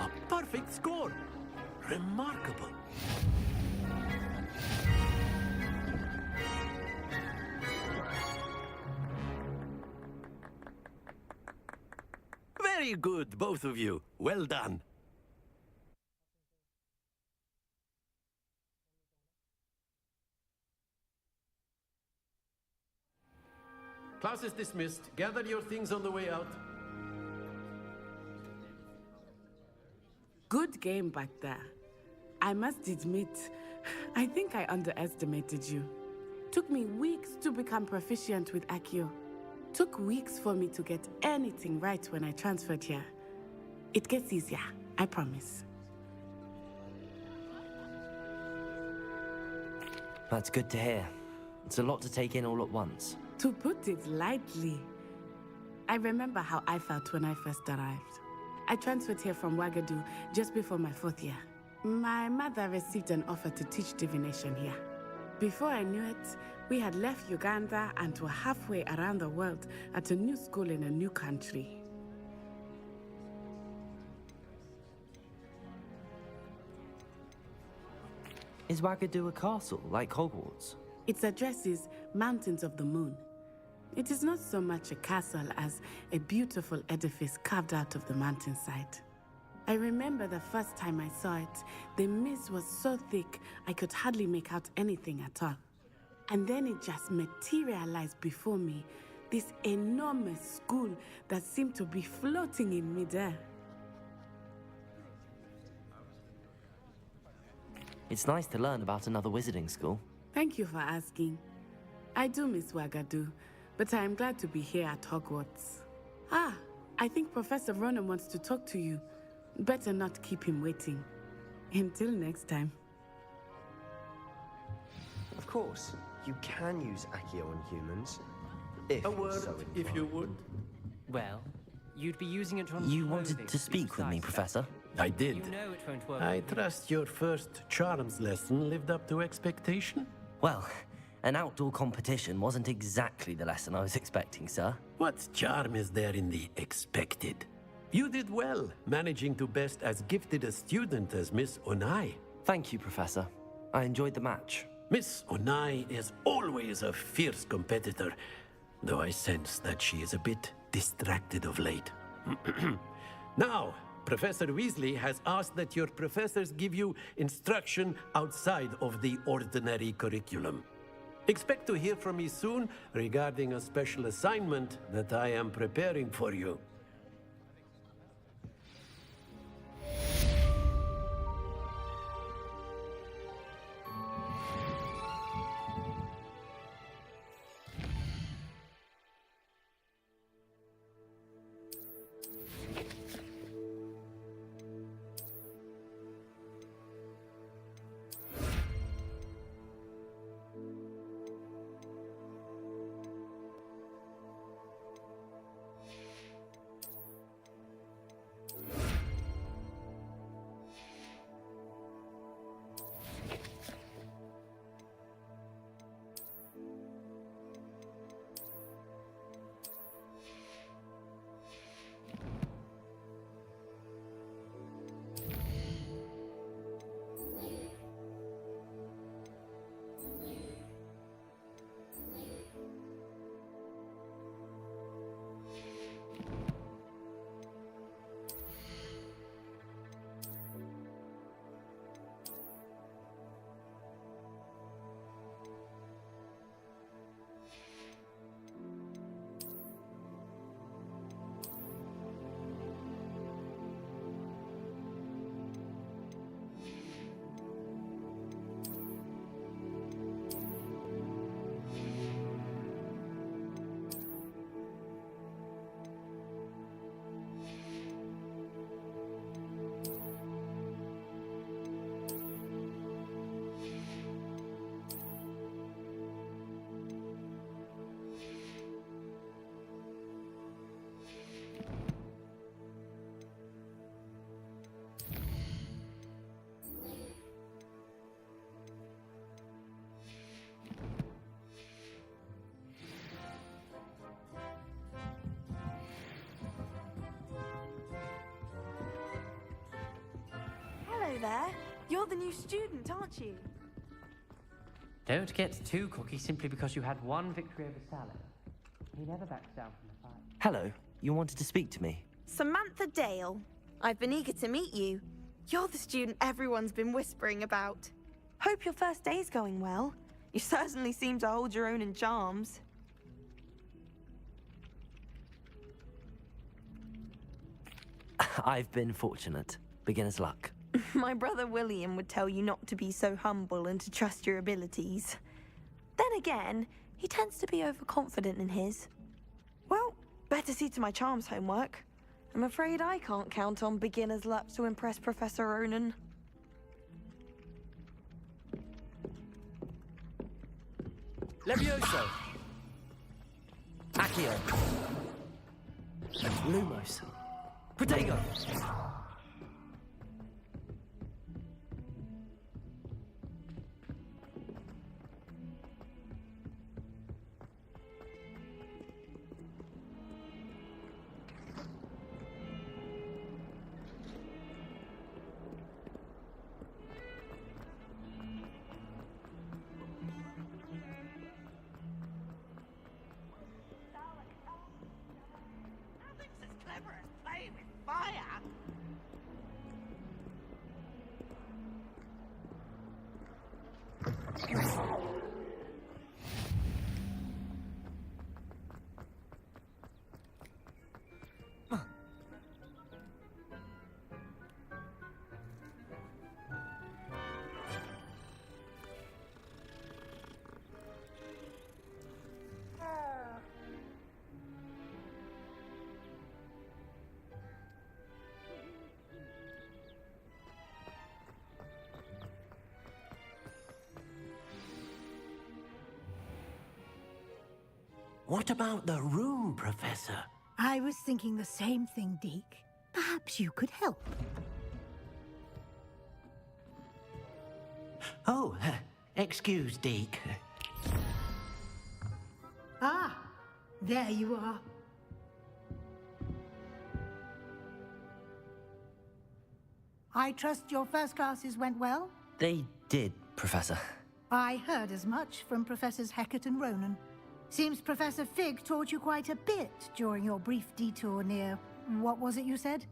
Speaker 5: A perfect score. Remarkable. Very good, both of you. Well done. Class is dismissed. Gather your things on the way out.
Speaker 13: Good game back there. I must admit, I think I underestimated you. Took me weeks to become proficient with Accio. Took weeks for me to get anything right when I transferred here. It gets easier, I promise.
Speaker 2: That's good to hear. It's a lot to take in all at once.
Speaker 13: To put it lightly, I remember how I felt when I first arrived. I transferred here from Wagadu just before my 4th year. My mother received an offer to teach divination here. Before I knew it, we had left Uganda and were halfway around the world at a new school in a new country.
Speaker 2: Is Wagadu a castle, like Hogwarts?
Speaker 13: Its address is Mountains of the Moon. It is not so much a castle as a beautiful edifice carved out of the mountainside. I remember the first time I saw it, the mist was so thick I could hardly make out anything at all. And then it just materialized before me, this enormous school that seemed to be floating in midair.
Speaker 2: It's nice to learn about another wizarding school.
Speaker 13: Thank you for asking. I do miss Wagadu, but I am glad to be here at Hogwarts. Ah, I think Professor Ronan wants to talk to you. Better not keep him waiting. Until next time.
Speaker 15: Of course, you can use Accio on humans. If
Speaker 5: A
Speaker 15: you're
Speaker 5: word,
Speaker 15: so
Speaker 5: if you would.
Speaker 12: Well, you'd be using it on
Speaker 2: You wanted
Speaker 12: clothing
Speaker 2: to speak with me, Professor?
Speaker 5: I did.
Speaker 12: You know it won't work.
Speaker 5: I trust your first charms lesson lived up to expectation?
Speaker 2: Well, an outdoor competition wasn't exactly the lesson I was expecting, sir.
Speaker 5: What charm is there in the expected? You did well, managing to best as gifted a student as Miss Onai.
Speaker 2: Thank you, Professor. I enjoyed the match.
Speaker 5: Miss Onai is always a fierce competitor, though I sense that she is a bit distracted of late. Now, Professor Weasley has asked that your professors give you instruction outside of the ordinary curriculum. Expect to hear from me soon regarding a special assignment that I am preparing for you.
Speaker 17: Hello there. You're the new student, aren't you?
Speaker 12: Don't get too cocky simply because you had one victory over Salad. He never backs down from the fight.
Speaker 2: Hello, you wanted to speak to me?
Speaker 17: Samantha Dale. I've been eager to meet you. You're the student everyone's been whispering about. Hope your first day's going well. You certainly seem to hold your own in charms.
Speaker 2: I've been fortunate. Beginner's luck.
Speaker 17: My brother William would tell you not to be so humble and to trust your abilities. Then again, he tends to be overconfident in his. Well, better see to my charms homework. I'm afraid I can't count on beginner's luck to impress Professor Ronan.
Speaker 2: Levioso! Accio! Lumos! Protego!
Speaker 9: Nothing's as clever as playing with fire.
Speaker 5: What about the room, Professor?
Speaker 8: I was thinking the same thing, Deke. Perhaps you could help.
Speaker 5: Oh, excuse, Deke.
Speaker 8: Ah, there you are. I trust your first classes went well?
Speaker 2: They did, Professor.
Speaker 8: I heard as much from Professors Hecat and Ronan. Seems Professor Fig taught you quite a bit during your brief detour near... what was it you said?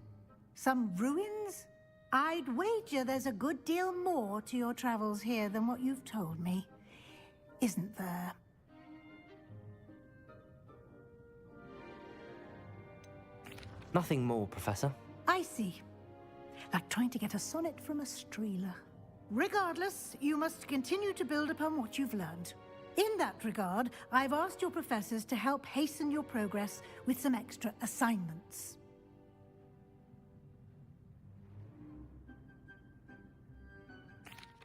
Speaker 8: Some ruins? I'd wager there's a good deal more to your travels here than what you've told me. Isn't there?
Speaker 2: Nothing more, Professor.
Speaker 8: I see. Like trying to get a sonnet from a streeler. Regardless, you must continue to build upon what you've learned. In that regard, I've asked your professors to help hasten your progress with some extra assignments.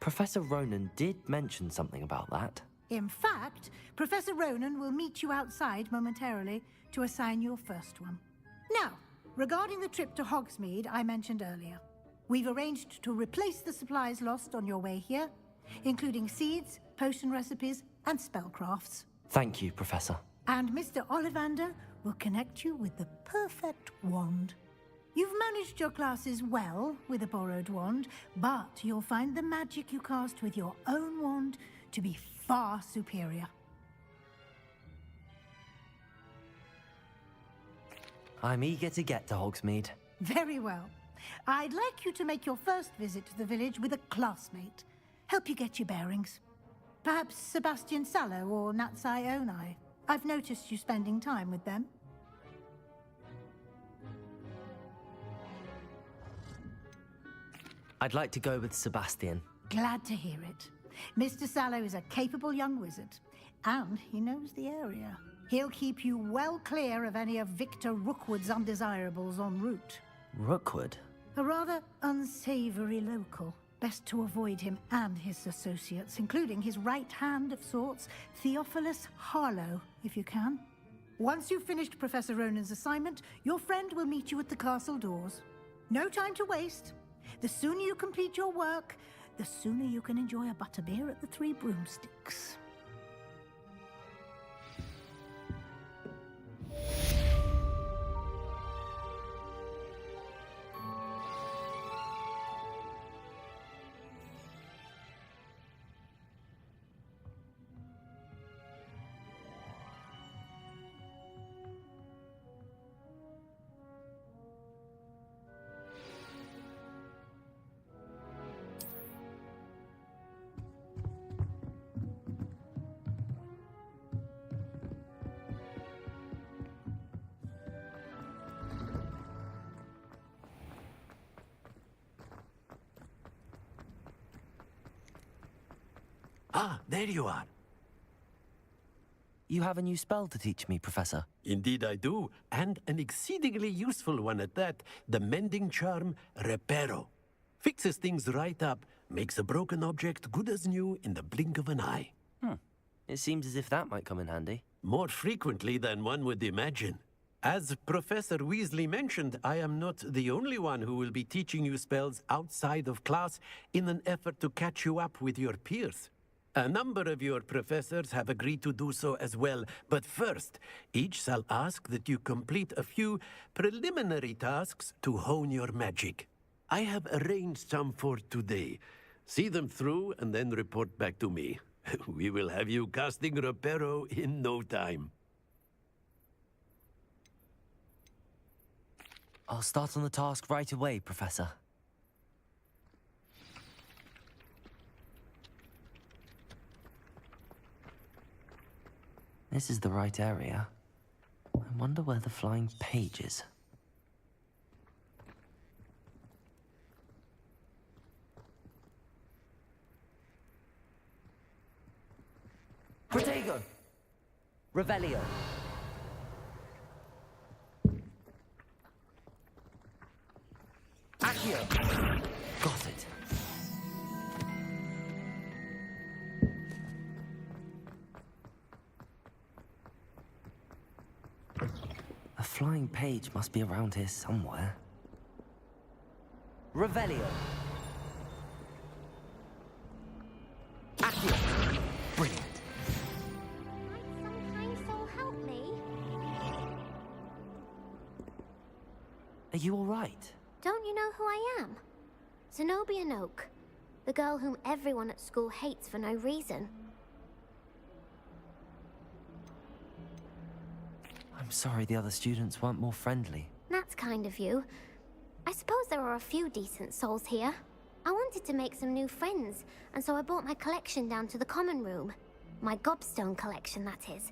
Speaker 2: Professor Ronan did mention something about that.
Speaker 8: In fact, Professor Ronan will meet you outside momentarily to assign your first one. Now, regarding the trip to Hogsmeade I mentioned earlier, we've arranged to replace the supplies lost on your way here, including seeds, potion recipes, and spellcrafts.
Speaker 2: Thank you, Professor.
Speaker 8: And Mr. Ollivander will connect you with the perfect wand. You've managed your classes well with a borrowed wand, but you'll find the magic you cast with your own wand to be far superior.
Speaker 2: I'm eager to get to Hogsmeade.
Speaker 8: Very well. I'd like you to make your first visit to the village with a classmate. Help you get your bearings. Perhaps Sebastian Sallow or Natsai Onai. I've noticed you spending time with them.
Speaker 2: I'd like to go with Sebastian.
Speaker 8: Glad to hear it. Mr. Sallow is a capable young wizard, and he knows the area. He'll keep you well clear of any of Victor Rookwood's undesirables en route.
Speaker 2: Rookwood?
Speaker 8: A rather unsavory local. Best to avoid him and his associates, including his right hand of sorts, Theophilus Harlow, if you can. Once you've finished Professor Ronan's assignment, your friend will meet you at the castle doors. No time to waste. The sooner you complete your work, the sooner you can enjoy a butterbeer at the Three Broomsticks.
Speaker 5: Ah, there you are.
Speaker 2: You have a new spell to teach me, Professor.
Speaker 5: Indeed I do, and an exceedingly useful one at that. The mending charm, Reparo. Fixes things right up, makes a broken object good as new in the blink of an eye.
Speaker 2: It seems as if that might come in handy.
Speaker 5: More frequently than one would imagine. As Professor Weasley mentioned, I am not the only one who will be teaching you spells outside of class in an effort to catch you up with your peers. A number of your professors have agreed to do so as well, but first, each shall ask that you complete a few preliminary tasks to hone your magic. I have arranged some for today. See them through and then report back to me. We will have you casting Reparo in no time.
Speaker 2: I'll start on the task right away, Professor. This is the right area. I wonder where the flying page is. Protego! Revelio! Accio! Got it. flying page must be around here somewhere. Revelio. Accio. Brilliant.
Speaker 10: Might some kind soul help me?
Speaker 2: Are you all right?
Speaker 10: Don't you know who I am? Zenobia Noak, the girl whom everyone at school hates for no reason.
Speaker 2: I'm sorry the other students weren't more friendly.
Speaker 10: That's kind of you. I suppose there are a few decent souls here. I wanted to make some new friends, and so I brought my collection down to the common room. My gobstone collection, that is.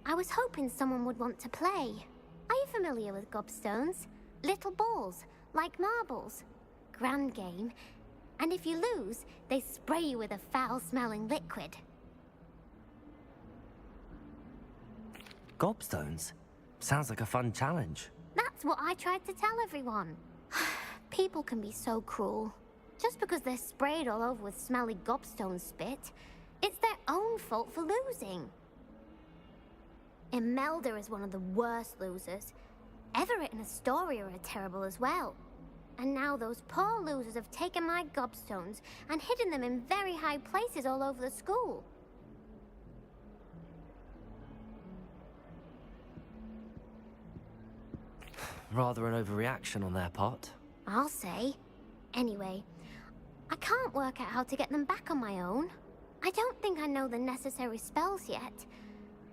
Speaker 10: I was hoping someone would want to play. Are you familiar with gobstones? Little balls, like marbles. Grand game. And if you lose, they spray you with a foul-smelling liquid.
Speaker 2: Gobstones? Sounds like a fun challenge.
Speaker 10: That's what I tried to tell everyone. People can be so cruel. Just because they're sprayed all over with smelly gobstone spit, it's their own fault for losing. Imelda is one of the worst losers. Everett and Astoria are terrible as well. And now those poor losers have taken my gobstones and hidden them in very high places all over the school.
Speaker 2: Rather an overreaction on their part.
Speaker 10: I'll say. Anyway, I can't work out how to get them back on my own. I don't think I know the necessary spells yet.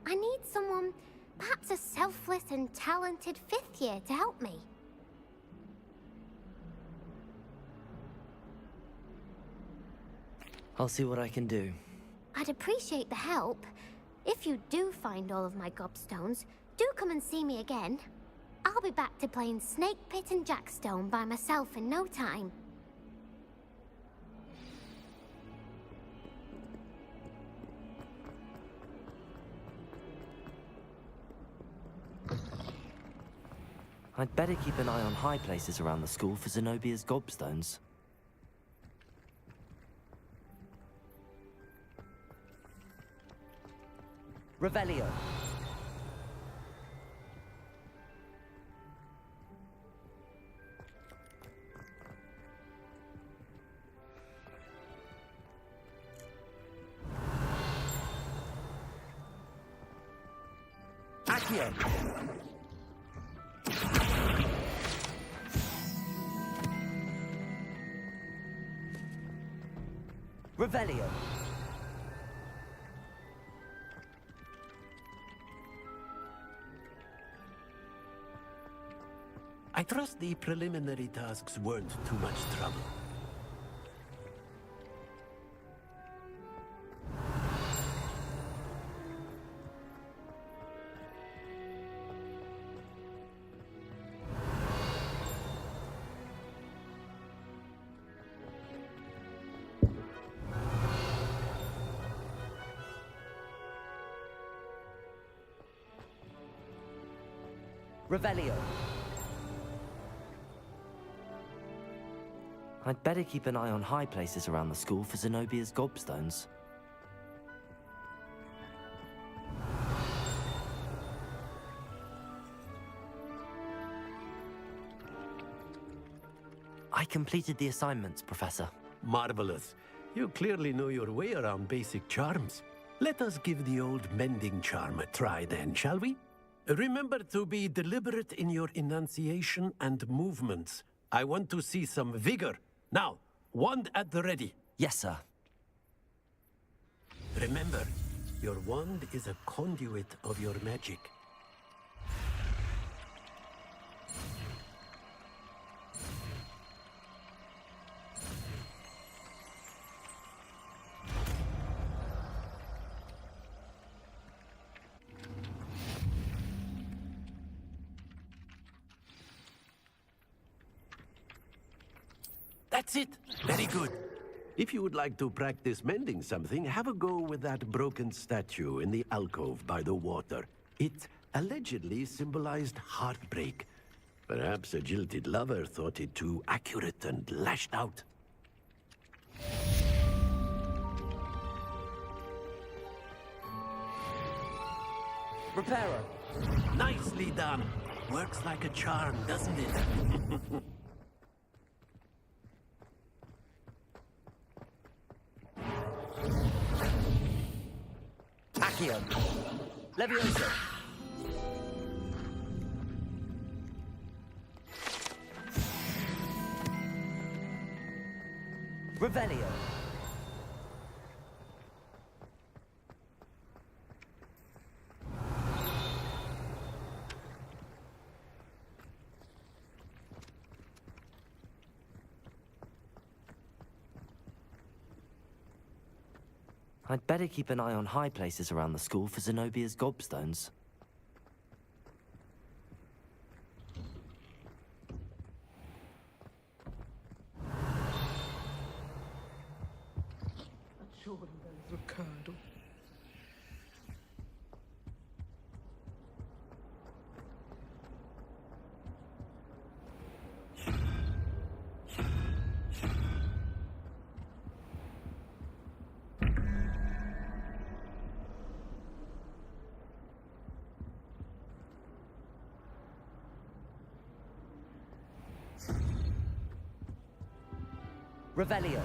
Speaker 10: I need someone, perhaps a selfless and talented fifth year to help me.
Speaker 2: I'll see what I can do.
Speaker 10: I'd appreciate the help. If you do find all of my gobstones, do come and see me again. I'll be back to playing Snake Pit and Jackstone by myself in no time.
Speaker 2: I'd better keep an eye on high places around the school for Zenobia's gobstones. Revelio. Accio. Revelio.
Speaker 5: I trust the preliminary tasks weren't too much trouble.
Speaker 2: Revelio. I'd better keep an eye on high places around the school for Zenobia's gobstones. I completed the assignments, Professor.
Speaker 5: Marvelous. You clearly know your way around basic charms. Let us give the old mending charm a try then, shall we? Remember to be deliberate in your enunciation and movements. I want to see some vigor. Now, wand at the ready.
Speaker 2: Yes, sir.
Speaker 5: Remember, your wand is a conduit of your magic. That's it. Very good. If you would like to practice mending something, have a go with that broken statue in the alcove by the water. It allegedly symbolized heartbreak. Perhaps a jilted lover thought it too accurate and lashed out.
Speaker 2: Reparo.
Speaker 5: Nicely done.
Speaker 9: Works like a charm, doesn't it?
Speaker 2: Accio. Levioso. Revelio. I'd better keep an eye on high places around the school for Zenobia's gobstones.
Speaker 18: Ricardo.
Speaker 2: Revelio.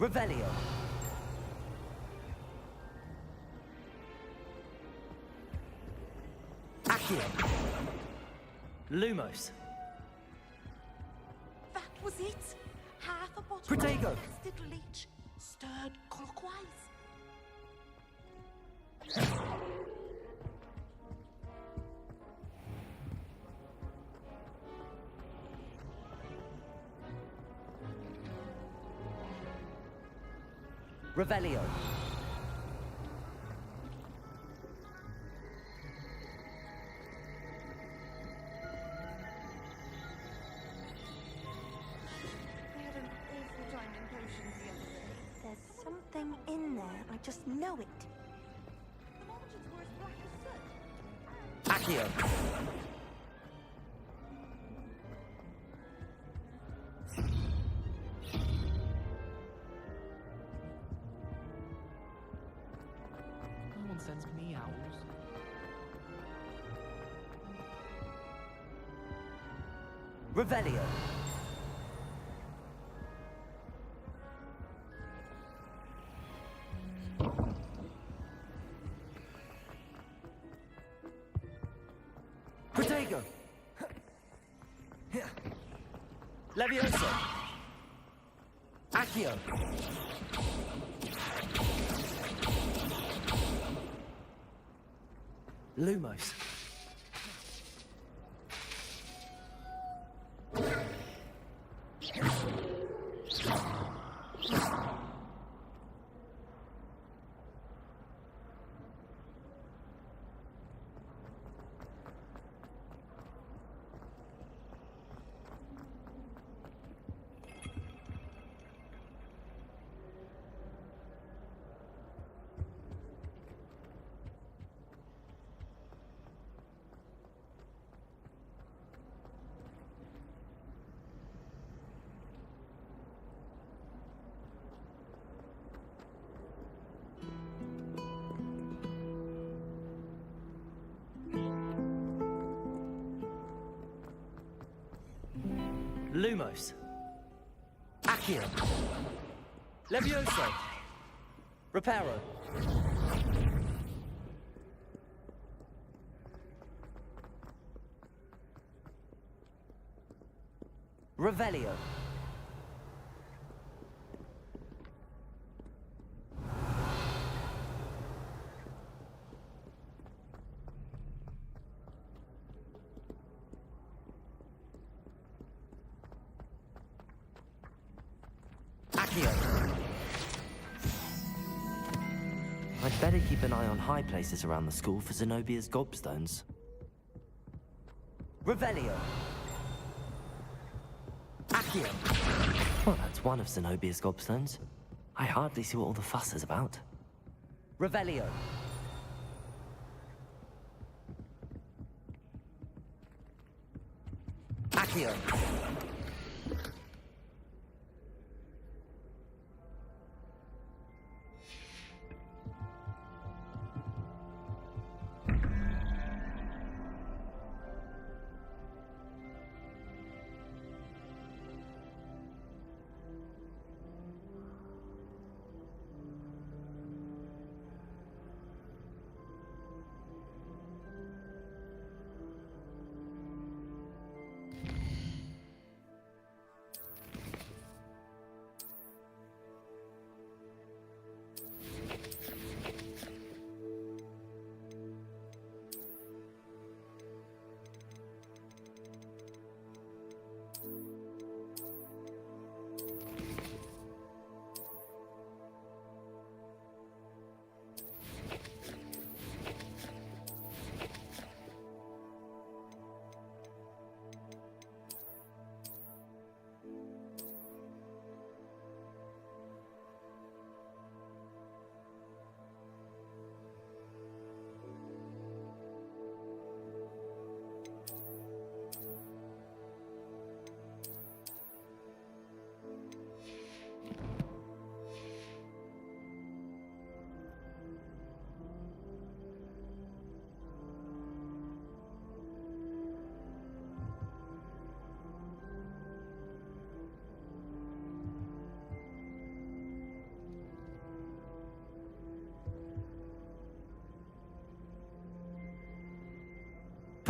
Speaker 2: Revelio. Accio. Lumos.
Speaker 19: That was it. Half a bottle
Speaker 2: Protego.
Speaker 19: of blasted leech, stirred clockwise.
Speaker 2: Revelio.
Speaker 17: I had an awful time in potions the other day. There's something in there. I just know it. The margins were as black as soot.
Speaker 2: Accio.
Speaker 14: No one sends me owls.
Speaker 2: Revelio. Protego. Levioso. Accio. Lumos. Lumos. Accio. Levioso. Reparo. Revelio. Accio. I'd better keep an eye on high places around the school for Zenobia's gobstones. Revelio. Accio. Well, that's one of Zenobia's gobstones. I hardly see what all the fuss is about. Revelio. Accio.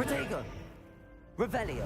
Speaker 2: Protego! Revelio!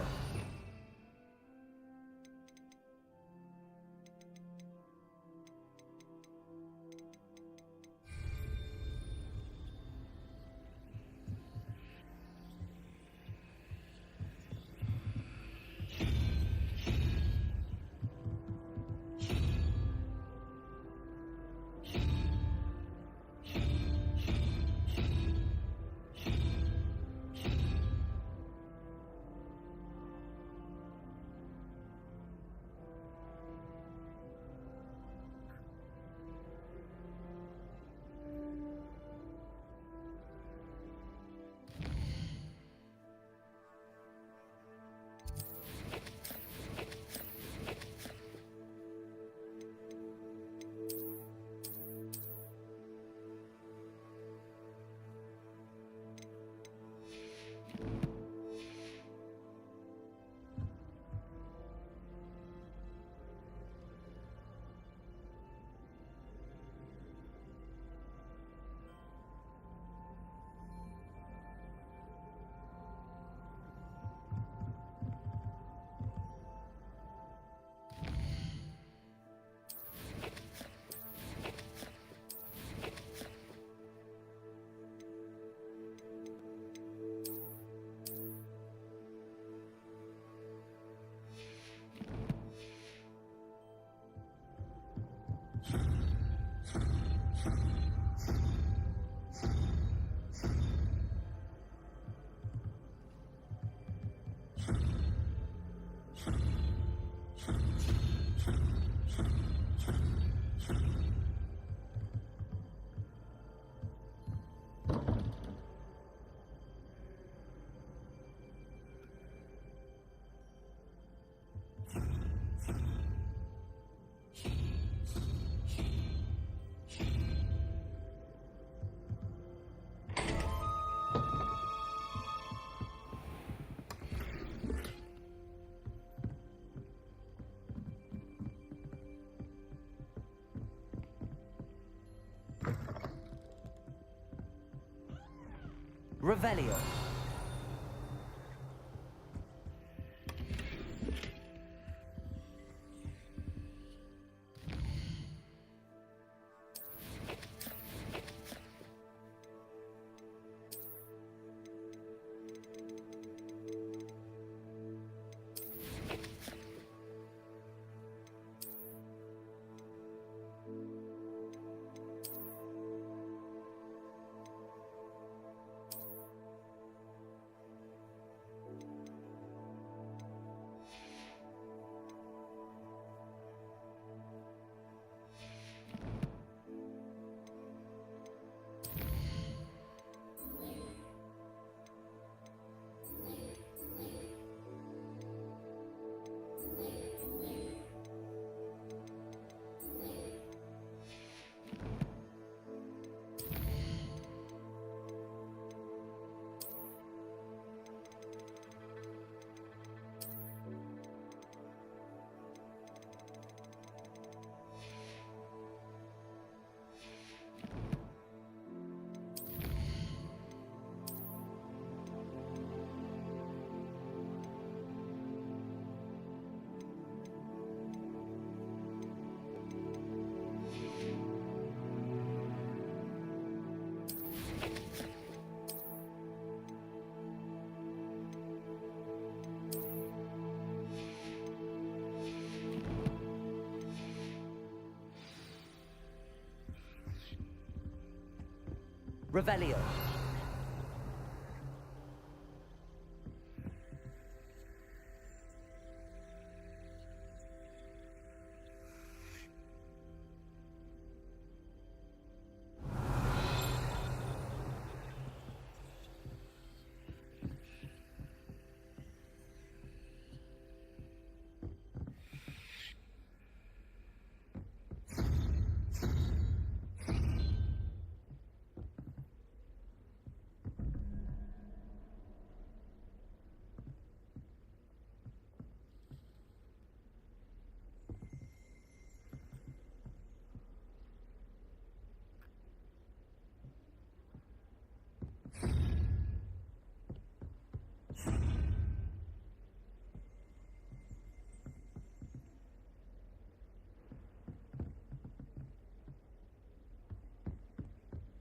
Speaker 2: Revelio. Revelio.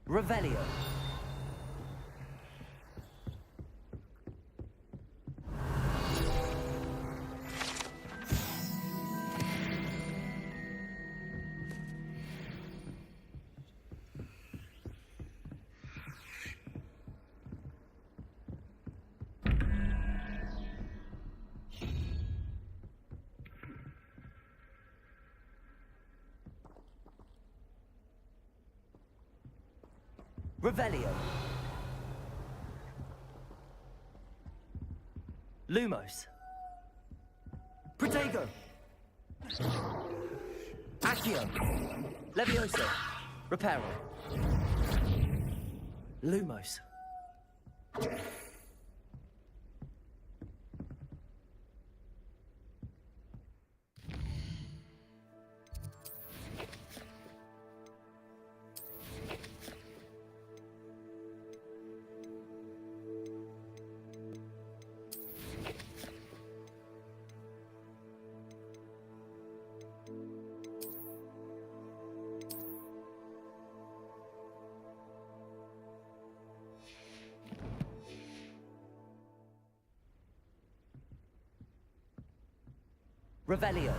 Speaker 2: Revelio. Revelio. Lumos. Protego. Accio. Levioso. Reparo. Lumos. Revelio.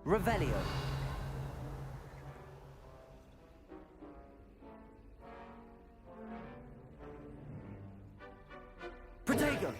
Speaker 2: Revelio. Protego.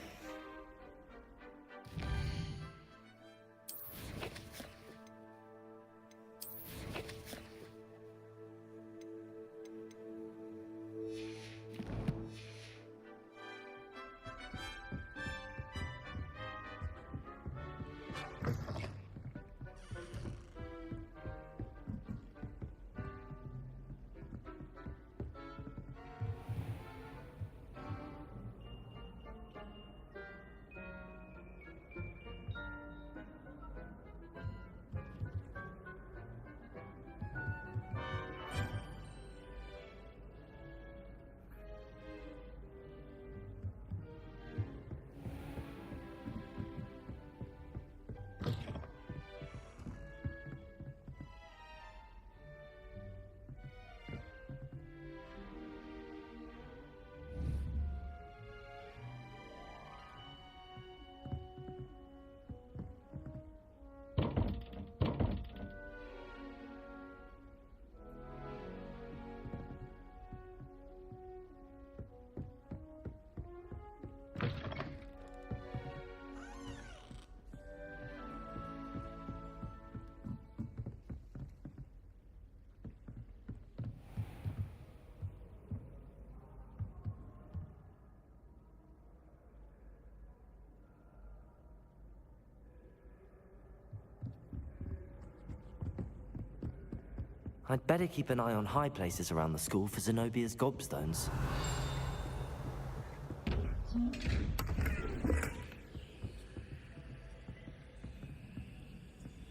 Speaker 2: I'd better keep an eye on high places around the school for Zenobia's gobstones.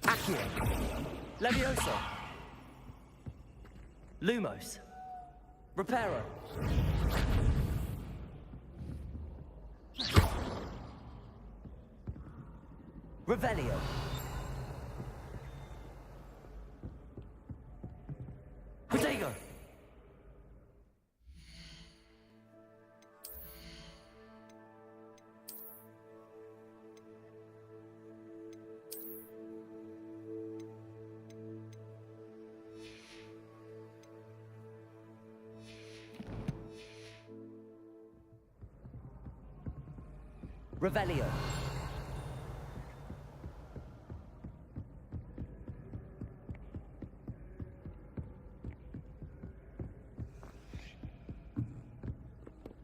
Speaker 2: Accio! Levioso! Lumos! Reparo! Revelio! Protego! Revelio.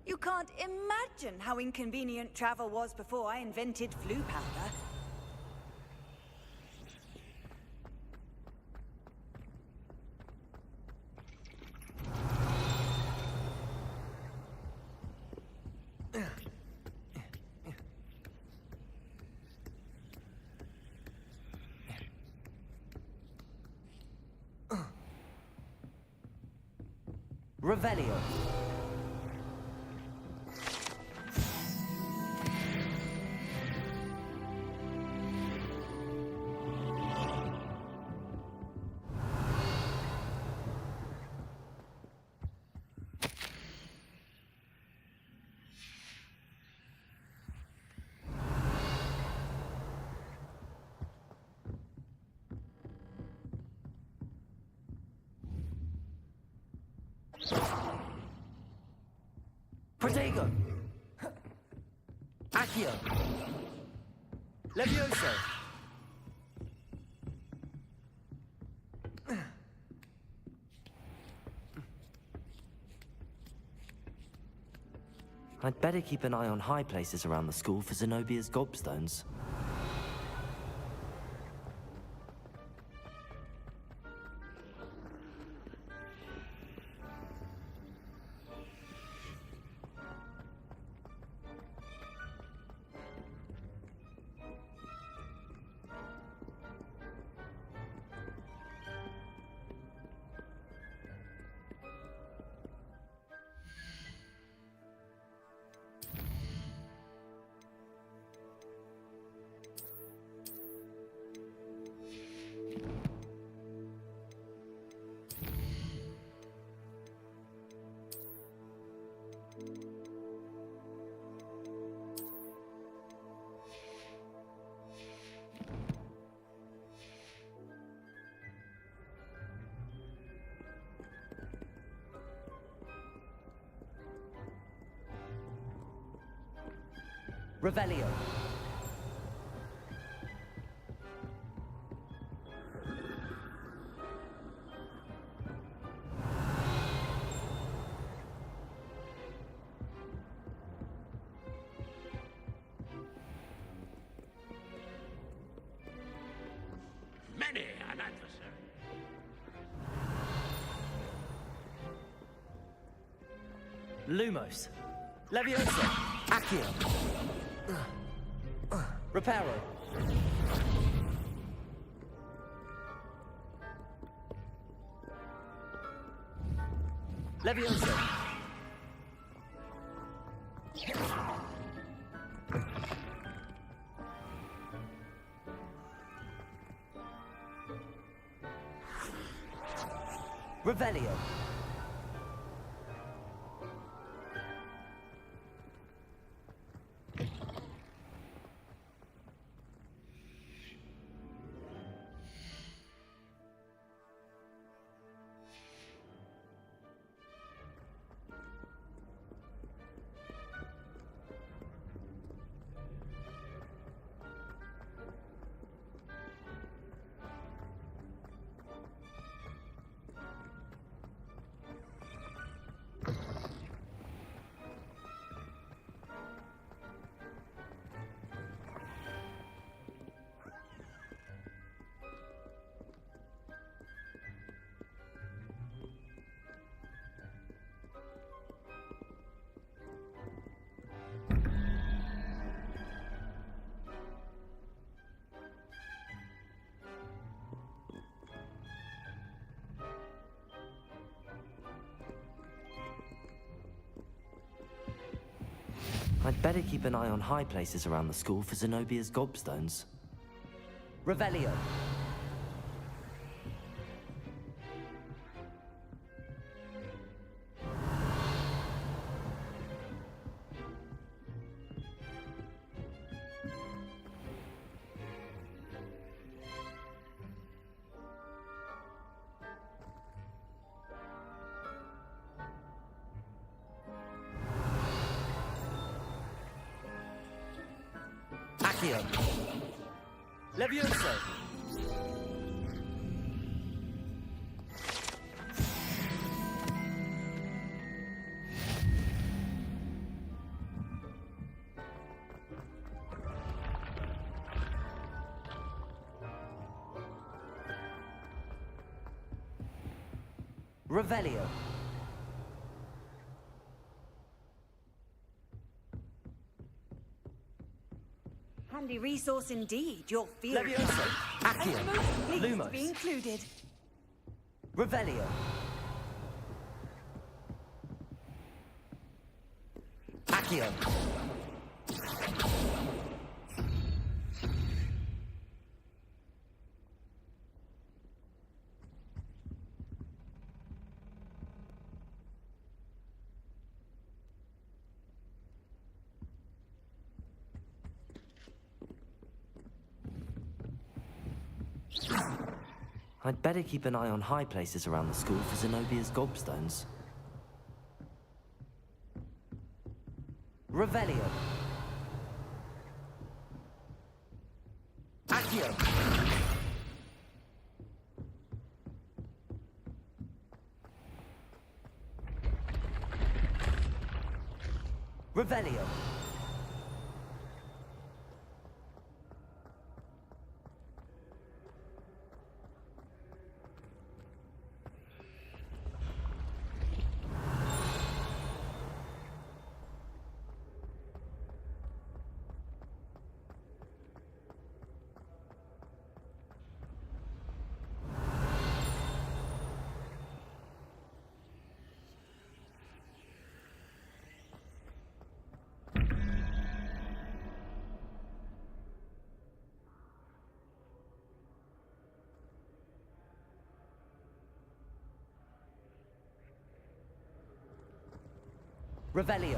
Speaker 20: You can't imagine how inconvenient travel was before I invented flu powder.
Speaker 2: Revelio. Protego! Accio! Levioso! I'd better keep an eye on high places around the school for Zenobia's gobstones. Revelio.
Speaker 5: Many an adversary.
Speaker 2: Lumos. Leviosa. Accio. Reparo. Leviosa. Revelio. I'd better keep an eye on high places around the school for Zenobia's gobstones. Revelio. Accio. Levioso. Revelio.
Speaker 20: Handy resource indeed, your field.
Speaker 2: Levioso.
Speaker 20: I'm
Speaker 2: Accio.
Speaker 20: most pleased to
Speaker 2: Lumos.
Speaker 20: be included.
Speaker 2: Revelio. Accio. I'd better keep an eye on high places around the school for Zenobia's gobstones. Revelio. Accio. Revelio. Revelio.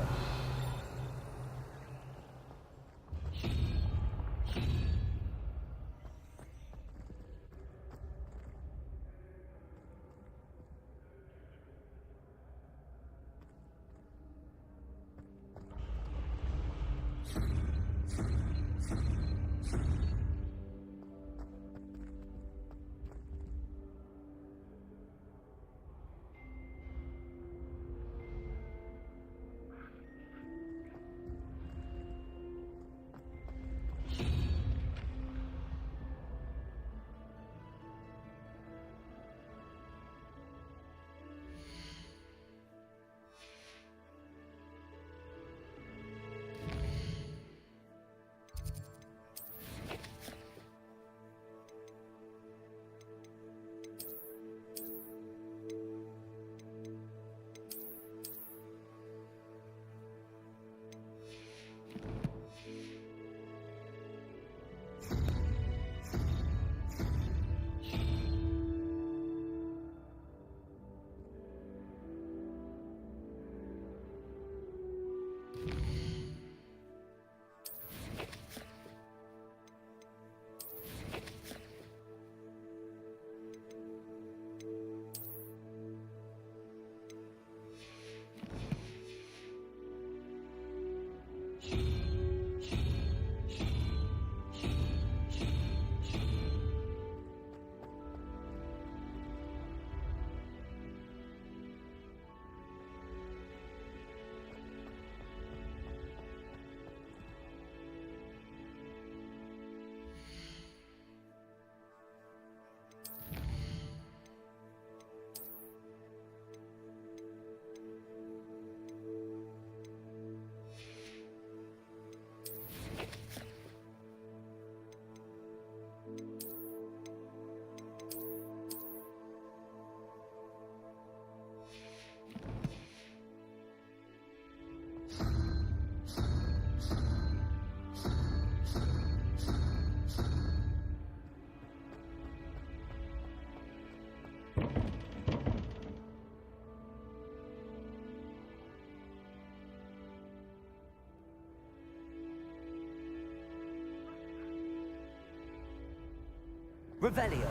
Speaker 2: Revelio.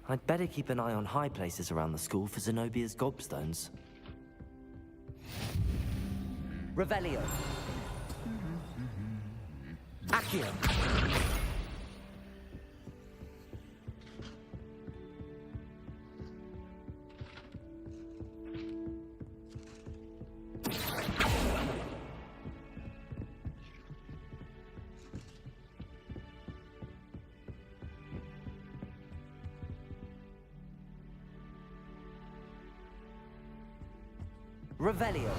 Speaker 2: I'd better keep an eye on high places around the school for Zenobia's gobstones. Revelio. Accio. Revelio.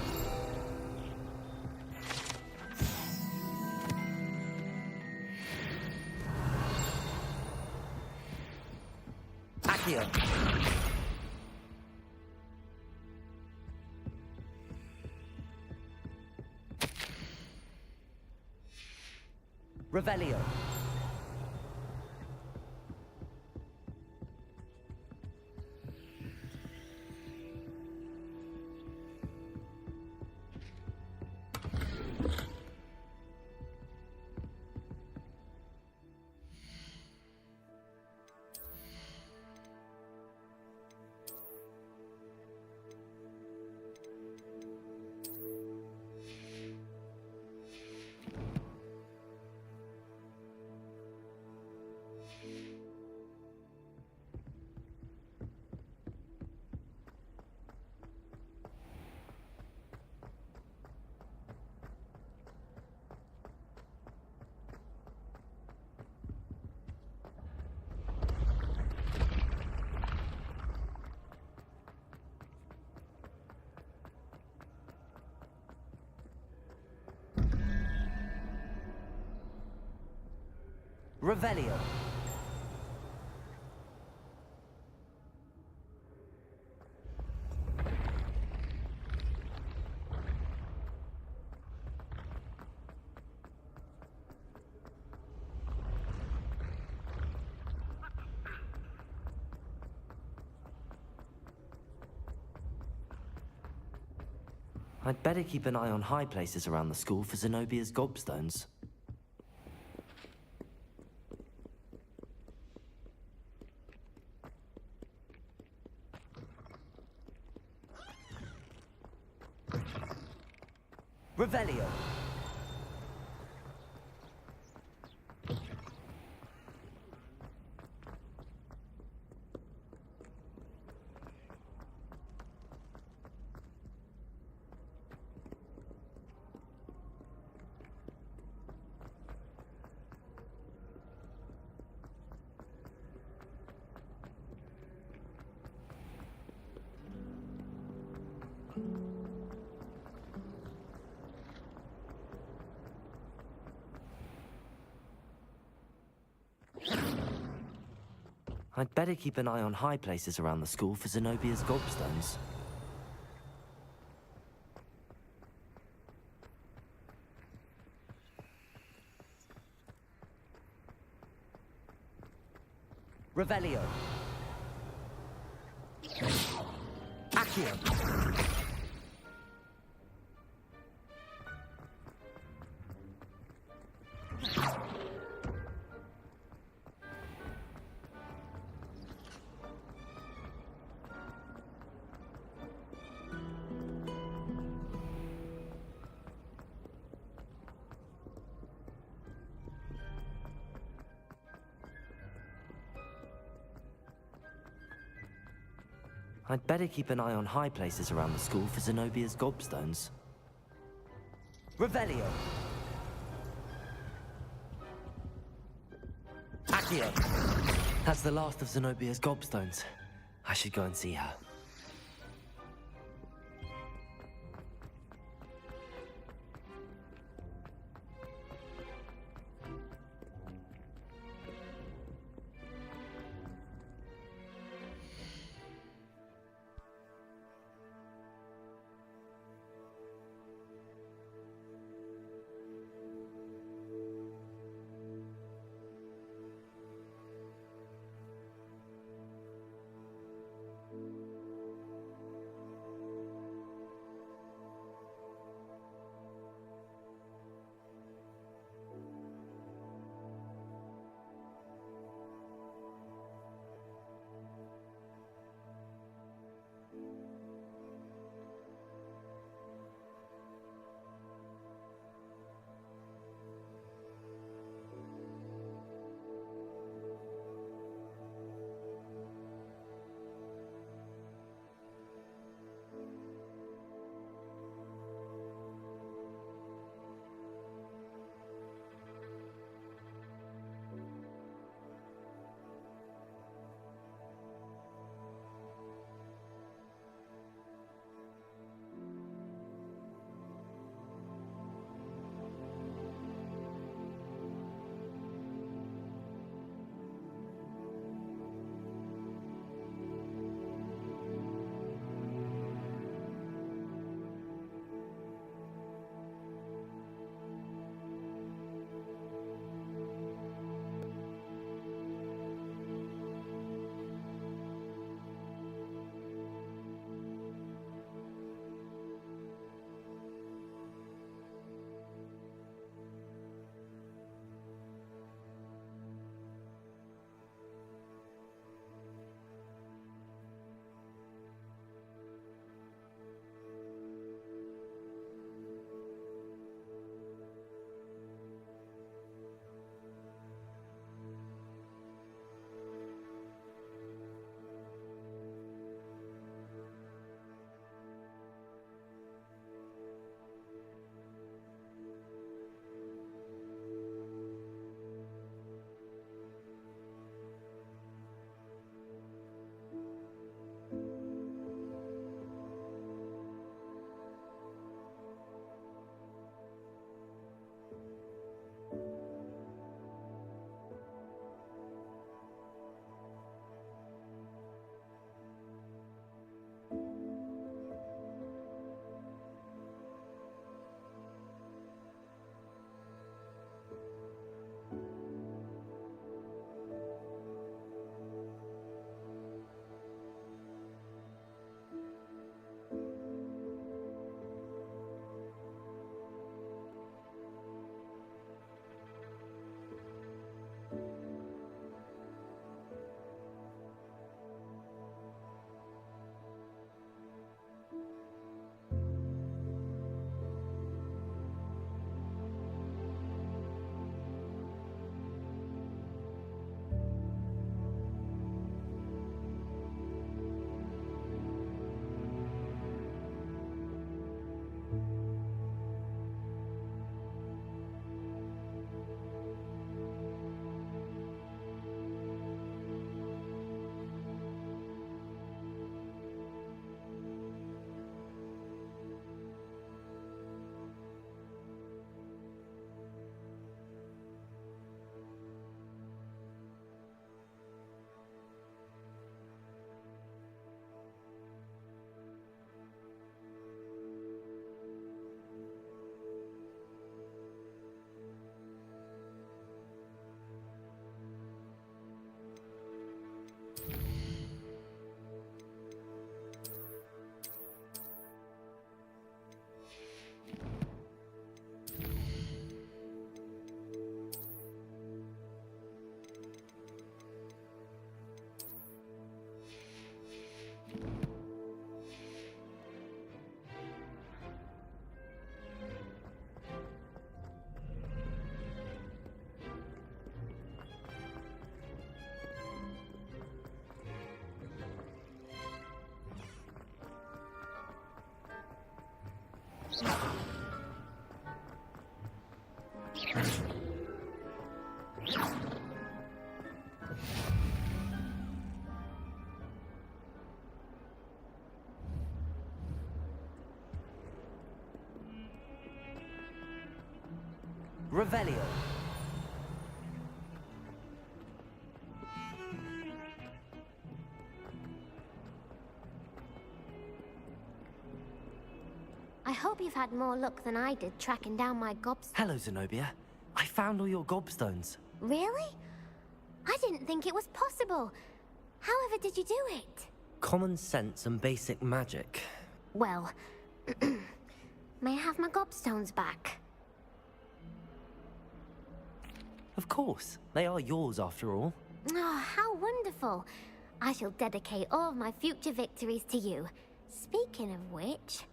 Speaker 2: Accio. Revelio. Revelio. I'd better keep an eye on high places around the school for Zenobia's gobstones. Revelio. I'd better keep an eye on high places around the school for Zenobia's gobstones. Revelio. Accio. I'd better keep an eye on high places around the school for Zenobia's gobstones. Revelio. Accio. That's the last of Zenobia's gobstones. I should go and see her. Revelio.
Speaker 10: I hope you've had more luck than I did tracking down my gobstones.
Speaker 2: Hello, Zenobia. I found all your gobstones.
Speaker 10: Really? I didn't think it was possible. However did you do it?
Speaker 2: Common sense and basic magic.
Speaker 10: Well, may I have my gobstones back?
Speaker 2: Of course. They are yours after all.
Speaker 10: Oh, how wonderful. I shall dedicate all of my future victories to you. Speaking of which,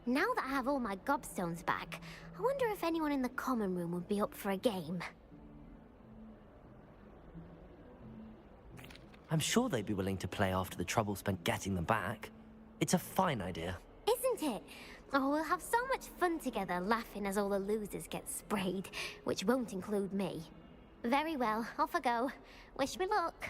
Speaker 10: now that I have all my gobstones back, I wonder if anyone in the common room would be up for a game.
Speaker 2: I'm sure they'd be willing to play after the trouble spent getting them back. It's a fine idea.
Speaker 10: Isn't it? Oh, we'll have so much fun together, laughing as all the losers get sprayed, which won't include me. Very well, off I go. Wish me luck.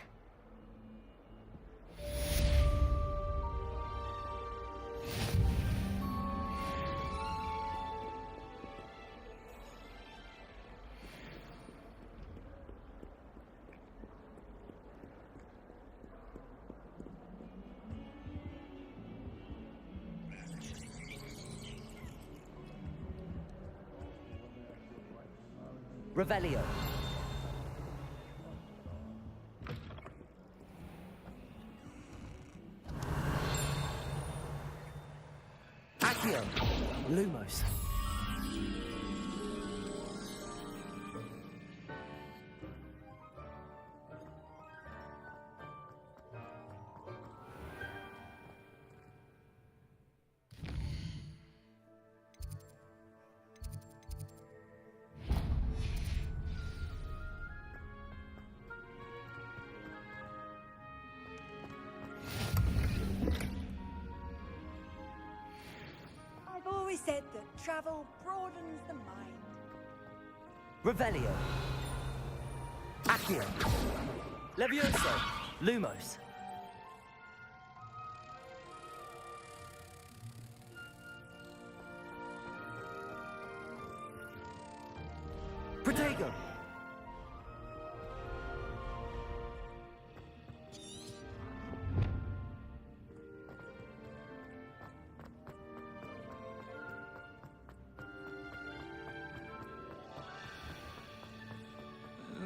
Speaker 2: Revelio. Accio. Lumos.
Speaker 20: I've always said that travel broadens the mind.
Speaker 2: Revelio. Accio. Levioso. Lumos. Protego.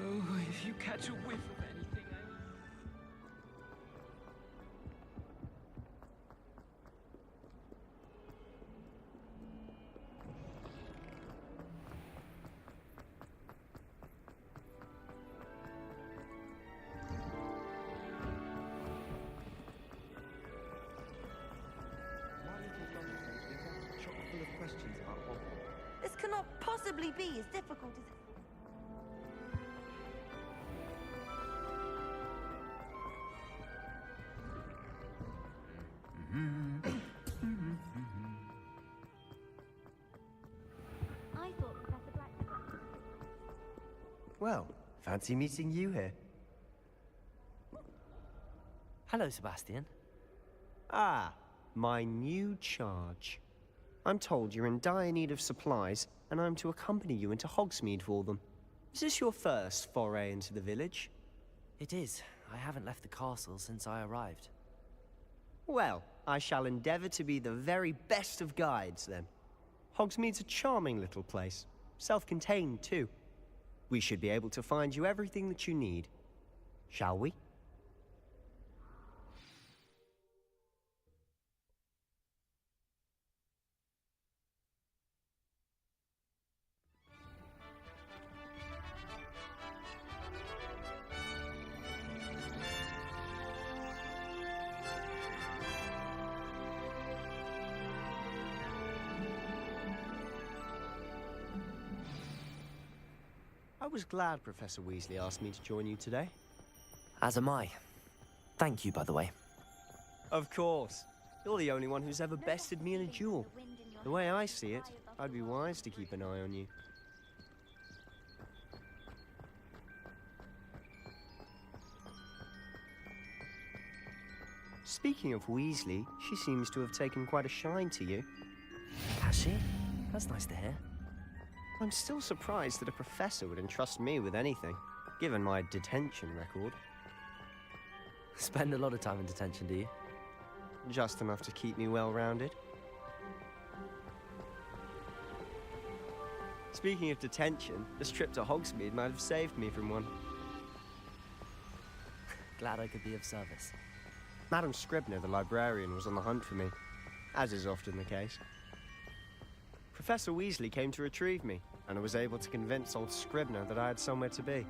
Speaker 19: Oh, if you catch a whiff of anything,
Speaker 17: This cannot possibly be as difficult as...
Speaker 10: I thought Professor Black...
Speaker 15: Well, fancy meeting you here.
Speaker 2: Hello, Sebastian.
Speaker 15: Ah, my new charge. I'm told you're in dire need of supplies, and I'm to accompany you into Hogsmeade for them. Is this your first foray into the village?
Speaker 2: It is. I haven't left the castle since I arrived.
Speaker 15: Well, I shall endeavor to be the very best of guides, then. Hogsmeade's a charming little place. Self-contained, too. We should be able to find you everything that you need. Shall we? I was glad Professor Weasley asked me to join you today.
Speaker 2: As am I. Thank you, by the way.
Speaker 15: Of course. You're the only one who's ever bested me in a duel. The way I see it, I'd be wise to keep an eye on you. Speaking of Weasley, she seems to have taken quite a shine to you.
Speaker 2: Has she? That's nice to hear.
Speaker 15: I'm still surprised that a professor would entrust me with anything, given my detention record.
Speaker 2: Spend a lot of time in detention, do you?
Speaker 15: Just enough to keep me well-rounded. Speaking of detention, this trip to Hogsmeade might have saved me from one.
Speaker 2: Glad I could be of service.
Speaker 15: Madam Scribner, the librarian, was on the hunt for me, as is often the case. Professor Weasley came to retrieve me, and I was able to convince old Scribner that I had somewhere to be.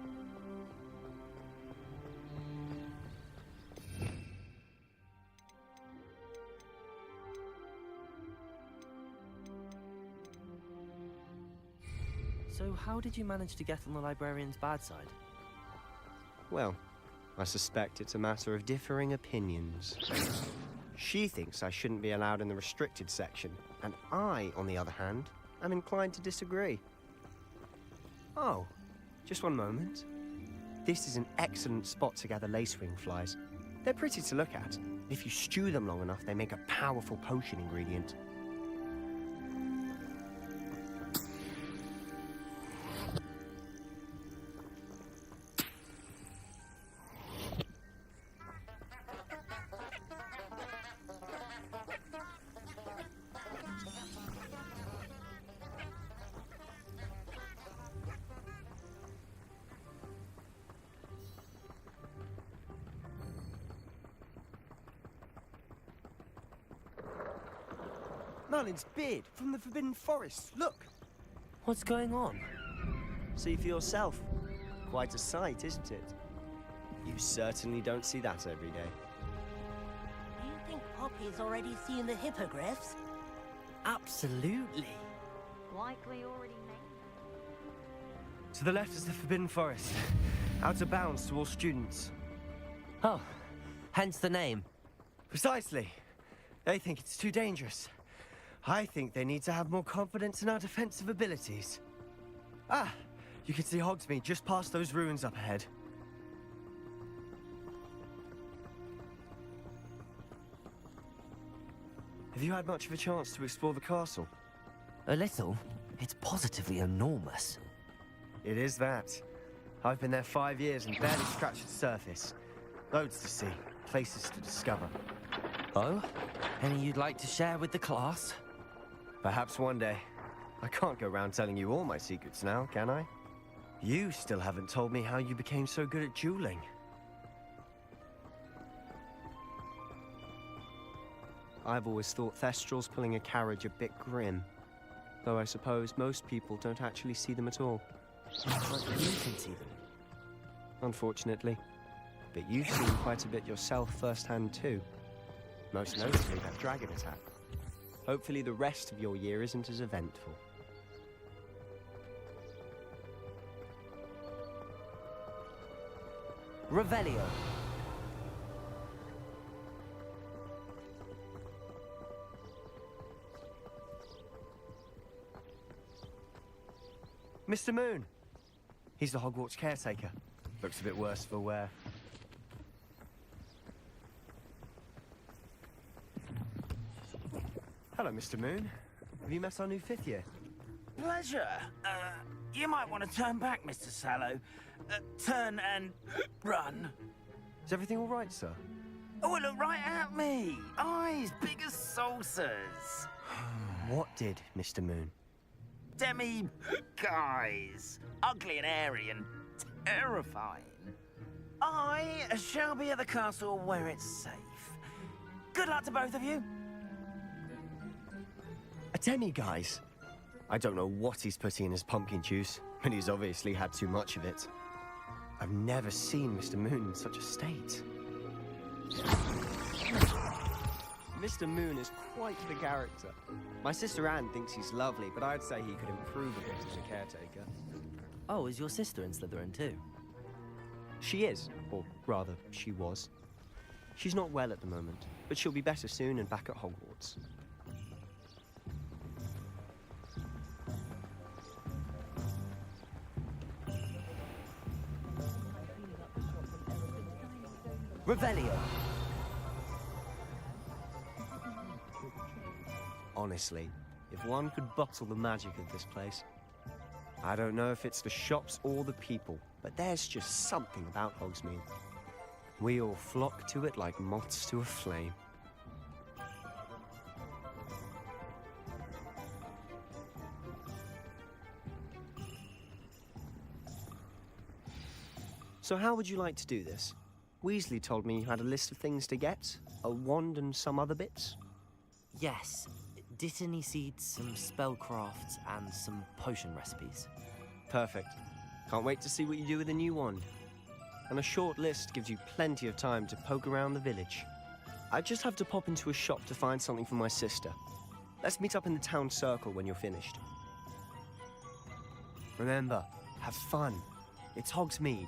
Speaker 2: So how did you manage to get on the librarian's bad side?
Speaker 15: Well, I suspect it's a matter of differing opinions. She thinks I shouldn't be allowed in the restricted section, and I, on the other hand, am inclined to disagree. Oh, just one moment. This is an excellent spot to gather lacewing flies. They're pretty to look at. If you stew them long enough, they make a powerful potion ingredient. Merlin's beard from the Forbidden Forest. Look!
Speaker 2: What's going on?
Speaker 15: See for yourself. Quite a sight, isn't it? You certainly don't see that every day.
Speaker 19: Do you think Poppy's already seen the hippogriffs?
Speaker 2: Absolutely.
Speaker 10: Likely already made.
Speaker 15: To the left is the Forbidden Forest. Out of bounds to all students.
Speaker 2: Oh, hence the name.
Speaker 15: Precisely. They think it's too dangerous. I think they need to have more confidence in our defensive abilities. Ah, you can see Hogsmeade just past those ruins up ahead. Have you had much of a chance to explore the castle?
Speaker 2: A little. It's positively enormous.
Speaker 15: It is that. I've been there 5 years and barely scratched the surface. Loads to see, places to discover.
Speaker 2: Oh? Any you'd like to share with the class?
Speaker 15: Perhaps one day. I can't go around telling you all my secrets now, can I? You still haven't told me how you became so good at dueling. I've always thought Thestrals pulling a carriage a bit grim. Though I suppose most people don't actually see them at all.
Speaker 2: But you can see them.
Speaker 15: Unfortunately. But you've seen quite a bit yourself firsthand too. Most notably that dragon attack. Hopefully the rest of your year isn't as eventful.
Speaker 2: Revelio.
Speaker 15: Mr. Moon! He's the Hogwarts caretaker. Looks a bit worse for wear. Hello, Mr. Moon. Have you met our new 5th year?
Speaker 9: Pleasure. You might want to turn back, Mr. Sallow. Turn and run.
Speaker 15: Is everything all right, sir?
Speaker 9: Oh, look right at me. Eyes big as saucers.
Speaker 15: What did, Mr. Moon?
Speaker 9: Guys. Ugly and airy and terrifying. I shall be at the castle where it's safe. Good luck to both of you.
Speaker 15: A demi-guise? I don't know what he's putting in his pumpkin juice, but he's obviously had too much of it. I've never seen Mr. Moon in such a state. Mr. Moon is quite the character. My sister Anne thinks he's lovely, but I'd say he could improve a bit as a caretaker.
Speaker 2: Oh, is your sister in Slytherin too?
Speaker 15: She is, or rather, she was. She's not well at the moment, but she'll be better soon and back at Hogwarts.
Speaker 2: Revelio! Honestly, if one could bottle the magic of this place. I don't know if it's the shops or the people, but there's just something about Hogsmeade. We all flock to it like moths to a flame. So how would you like to do this? Weasley told me you had a list of things to get, a wand and some other bits.
Speaker 19: Yes. Dittany seeds, some spellcrafts, and some potion recipes.
Speaker 2: Perfect. Can't wait to see what you do with the new wand. And a short list gives you plenty of time to poke around the village. I just have to pop into a shop to find something for my sister. Let's meet up in the town circle when you're finished. Remember, have fun. It's Hogsmeade.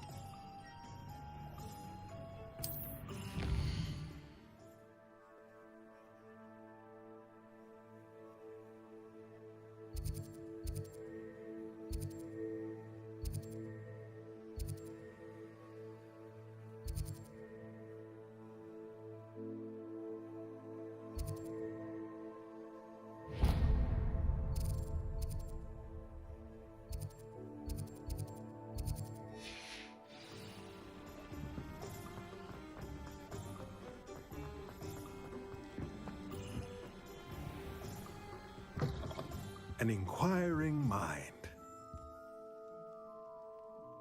Speaker 21: An inquiring mind.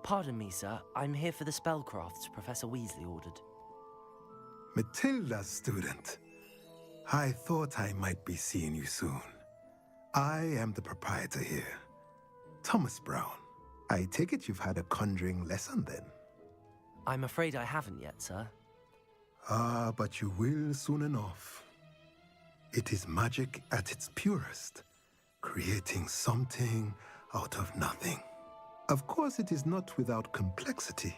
Speaker 19: Pardon me, sir. I'm here for the spellcrafts Professor Weasley ordered.
Speaker 21: Matilda's student. I thought I might be seeing you soon. I am the proprietor here, Thomas Brown. I take it you've had a conjuring lesson then?
Speaker 19: I'm afraid I haven't yet, sir.
Speaker 21: Ah, but you will soon enough. It is magic at its purest, creating something out of nothing. Of course, it is not without complexity,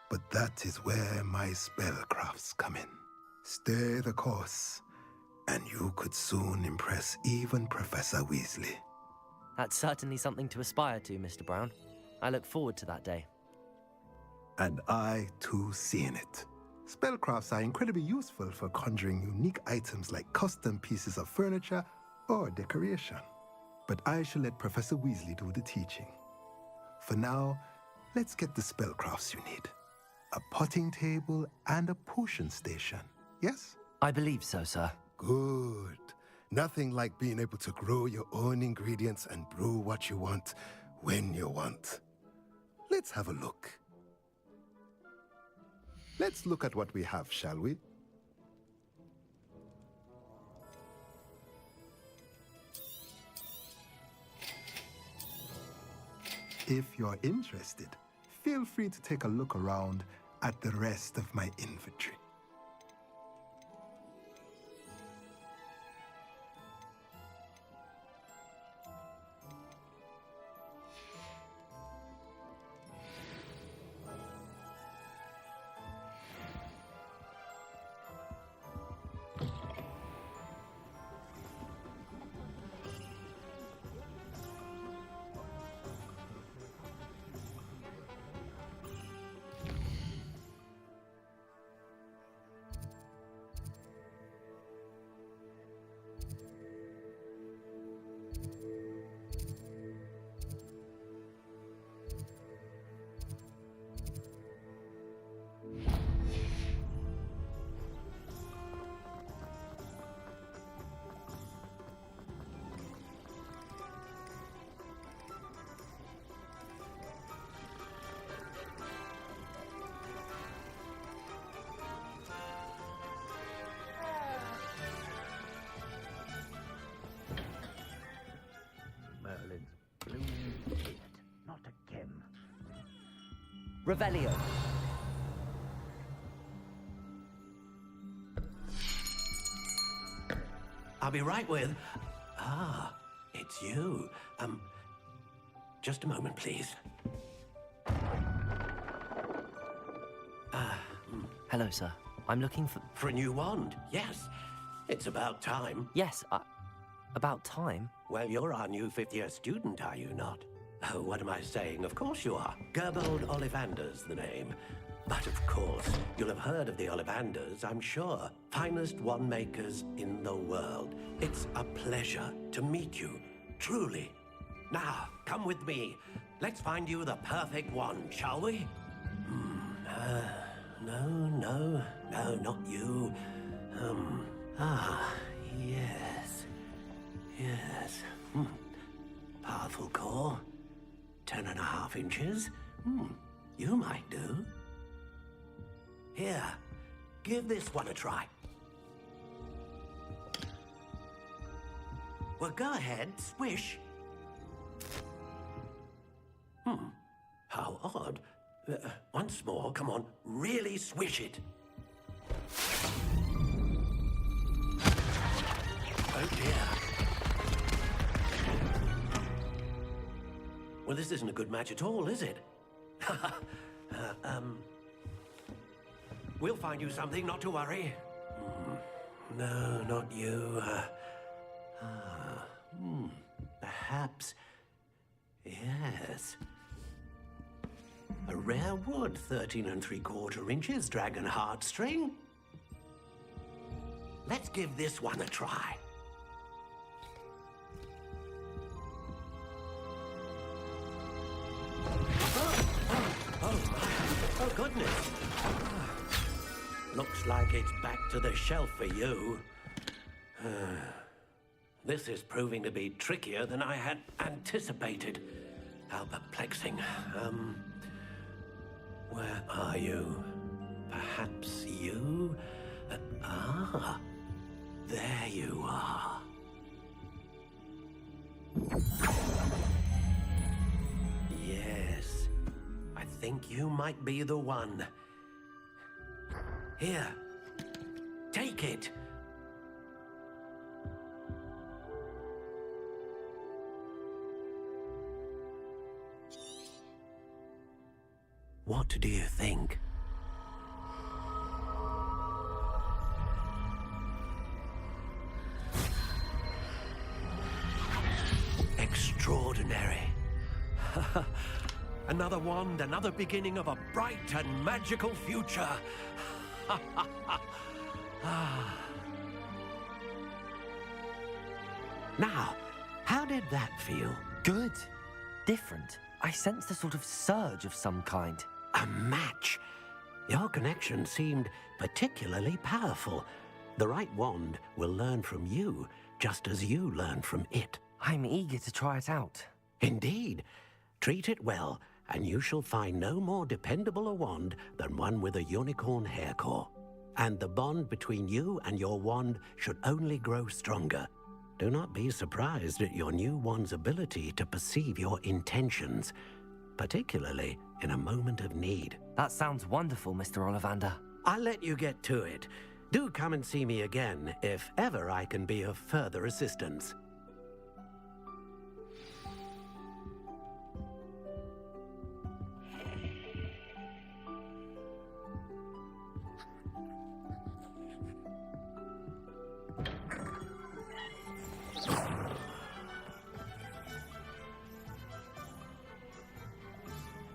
Speaker 21: but that is where my spellcrafts come in. Stay the course, and you could soon impress even Professor Weasley.
Speaker 19: That's certainly something to aspire to, Mr. Brown. I look forward to that day.
Speaker 21: And I, too, seeing it. Spellcrafts are incredibly useful for conjuring unique items like custom pieces of furniture or decoration. But I shall let Professor Weasley do the teaching. For now, let's get the spellcrafts you need. A potting table and a potion station, yes?
Speaker 19: I believe so, sir.
Speaker 21: Good. Nothing like being able to grow your own ingredients and brew what you want when you want. Let's have a look. Let's look at what we have, shall we? If you're interested, feel free to take a look around at the rest of my inventory.
Speaker 19: Revelio.
Speaker 5: I'll be right with... Ah, it's you. Just a moment, please.
Speaker 19: Hello, sir. I'm looking for...
Speaker 5: For a new wand, yes. It's about time.
Speaker 19: Yes, about time?
Speaker 5: Well, you're our new fifth-year student, are you not? Oh, what am I saying? Of course you are. Gerbold Ollivander's the name. But of course, you'll have heard of the Ollivanders, I'm sure. Finest wand makers in the world. It's a pleasure to meet you, truly. Now, come with me. Let's find you the perfect wand, shall we? No, not you. Yes. Powerful core. 10.5 inches. You might do. Here, give this one a try. Well, go ahead, swish. How odd. Once more, come on, really swish it. Oh dear. Well, this isn't a good match at all, is it? We'll find you something, not to worry. No, not you. Perhaps. Yes. A rare wood, 13 3/4 inches, dragon heartstring. Let's give this one a try. Oh, goodness. Looks like it's back to the shelf for you. This is proving to be trickier than I had anticipated. How perplexing. Where are you? Perhaps you? There you are. Yes, I think you might be the one. Here, take it. What do you think? Extraordinary. Another wand, another beginning of a bright and magical future. Now, how did that feel?
Speaker 15: Good. Different. I sensed a sort of surge of some kind.
Speaker 5: A match. Your connection seemed particularly powerful. The right wand will learn from you, just as you learn from it.
Speaker 15: I'm eager to try it out.
Speaker 5: Indeed. Treat it well, and you shall find no more dependable a wand than one with a unicorn hair core. And the bond between you and your wand should only grow stronger. Do not be surprised at your new wand's ability to perceive your intentions, particularly in a moment of need.
Speaker 15: That sounds wonderful, Mr. Ollivander.
Speaker 5: I'll let you get to it. Do come and see me again if ever I can be of further assistance.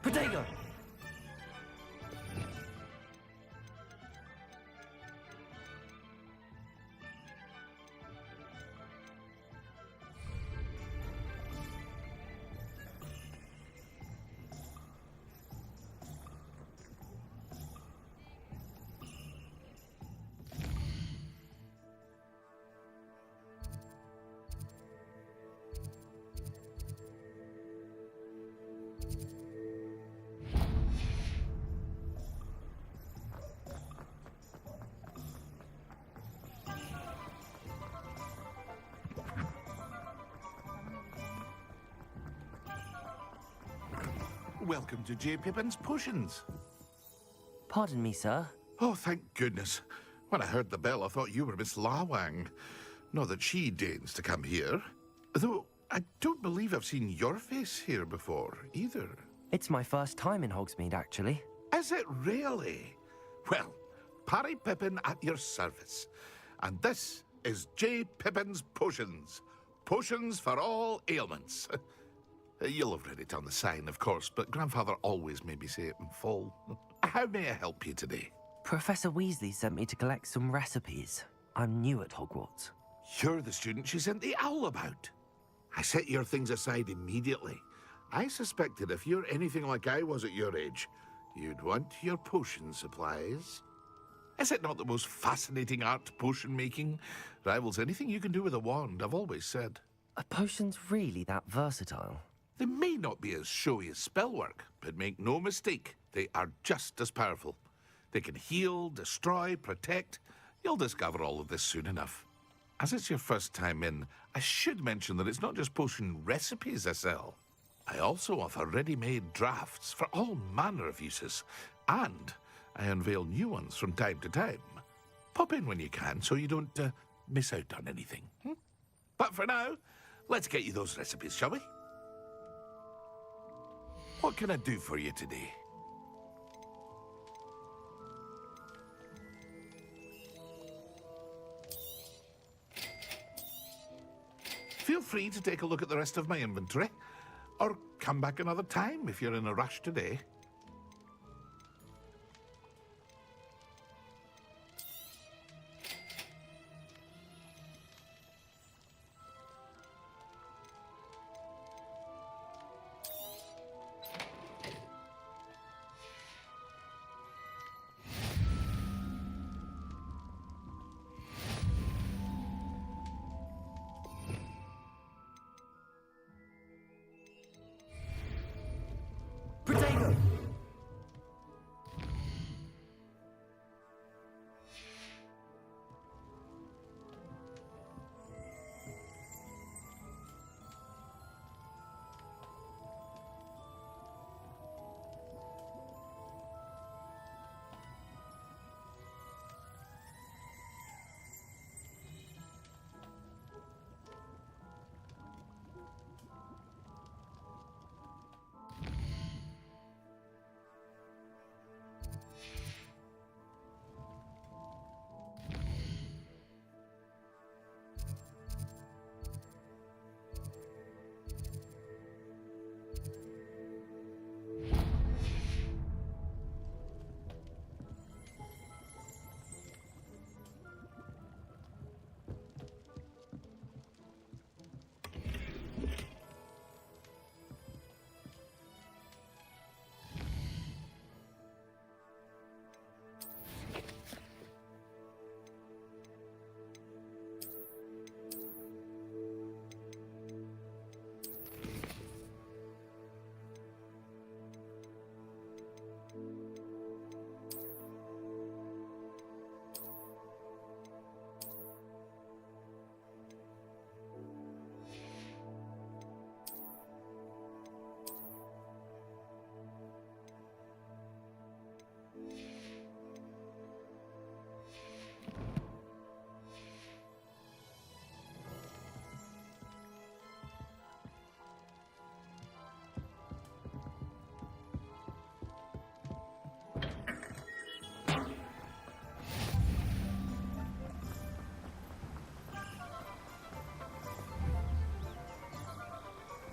Speaker 15: Potato!
Speaker 4: Welcome to J. Pippin's Potions.
Speaker 15: Pardon me, sir.
Speaker 4: Oh, thank goodness. When I heard the bell, I thought you were Miss Lawang. Not that she deigns to come here. Though, I don't believe I've seen your face here before, either.
Speaker 15: It's my first time in Hogsmeade, actually.
Speaker 4: Is it really? Well, Parry Pippin at your service. And this is J. Pippin's Potions. Potions for all ailments. You'll have read it on the sign, of course, but Grandfather always made me say it in full. How may I help you today?
Speaker 19: Professor Weasley sent me to collect some recipes. I'm new at Hogwarts.
Speaker 4: You're the student she sent the owl about. I set your things aside immediately. I suspected if you're anything like I was at your age, you'd want your potion supplies. Is it not the most fascinating art, potion making? Rivals anything you can do with a wand, I've always said.
Speaker 19: Are potions really that versatile?
Speaker 4: They may not be as showy as spellwork, but make no mistake, they are just as powerful. They can heal, destroy, protect. You'll discover all of this soon enough. As it's your first time in, I should mention that it's not just potion recipes I sell. I also offer ready-made drafts for all manner of uses, and I unveil new ones from time to time. Pop in when you can so you don't miss out on anything. But for now, let's get you those recipes, shall we? What can I do for you today? Feel free to take a look at the rest of my inventory, or come back another time if you're in a rush today.
Speaker 19: Potato!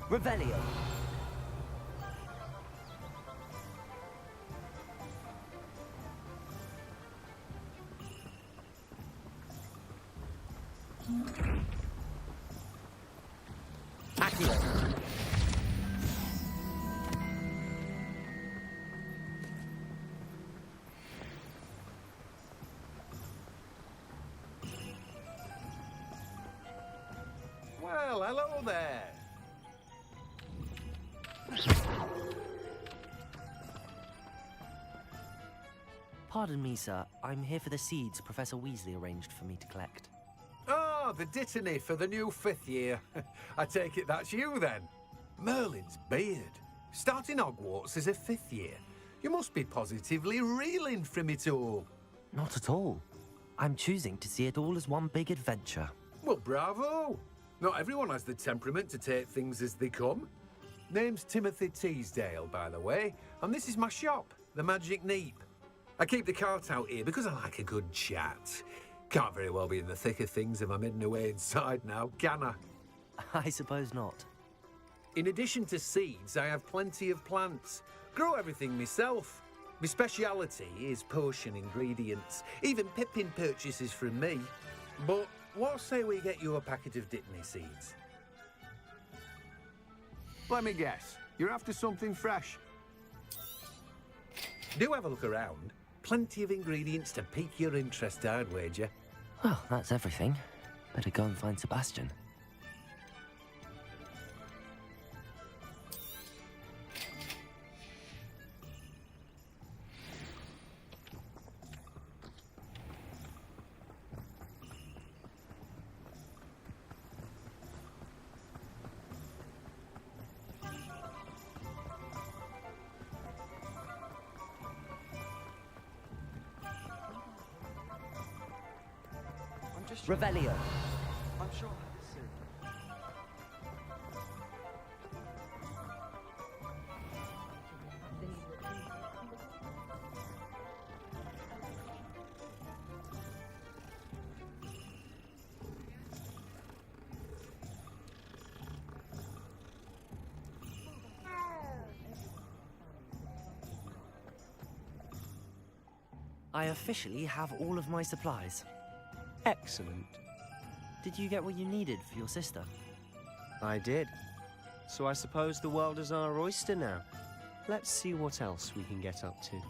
Speaker 19: Revelio. Accio.
Speaker 6: Well, hello there.
Speaker 19: Pardon me, sir. I'm here for the seeds Professor Weasley arranged for me to collect.
Speaker 6: Oh, the dittany for the new 5th year. I take it that's you, then. Merlin's beard. Starting Hogwarts as a 5th year. You must be positively reeling from it all.
Speaker 19: Not at all. I'm choosing to see it all as one big adventure.
Speaker 6: Well, bravo. Not everyone has the temperament to take things as they come. Name's Timothy Teasdale, by the way, and this is my shop, the Magic Neep. I keep the cart out here because I like a good chat. Can't very well be in the thick of things if I'm hidden away inside now, can I?
Speaker 19: I suppose not.
Speaker 6: In addition to seeds, I have plenty of plants. Grow everything myself. My speciality is potion ingredients. Even Pippin purchases from me. But what say we get you a packet of Dittany seeds?
Speaker 1: Let me guess. You're after something fresh.
Speaker 6: Do have a look around. Plenty of ingredients to pique your interest, I'd wager.
Speaker 19: Well, that's everything. Better go and find Sebastian.
Speaker 22: Revelio.
Speaker 2: I'm sure I'll have it soon.
Speaker 19: I officially have all of my supplies.
Speaker 2: Excellent.
Speaker 19: Did you get what you needed for your sister?
Speaker 2: I did. So I suppose the world is our oyster now. Let's see what else we can get up to.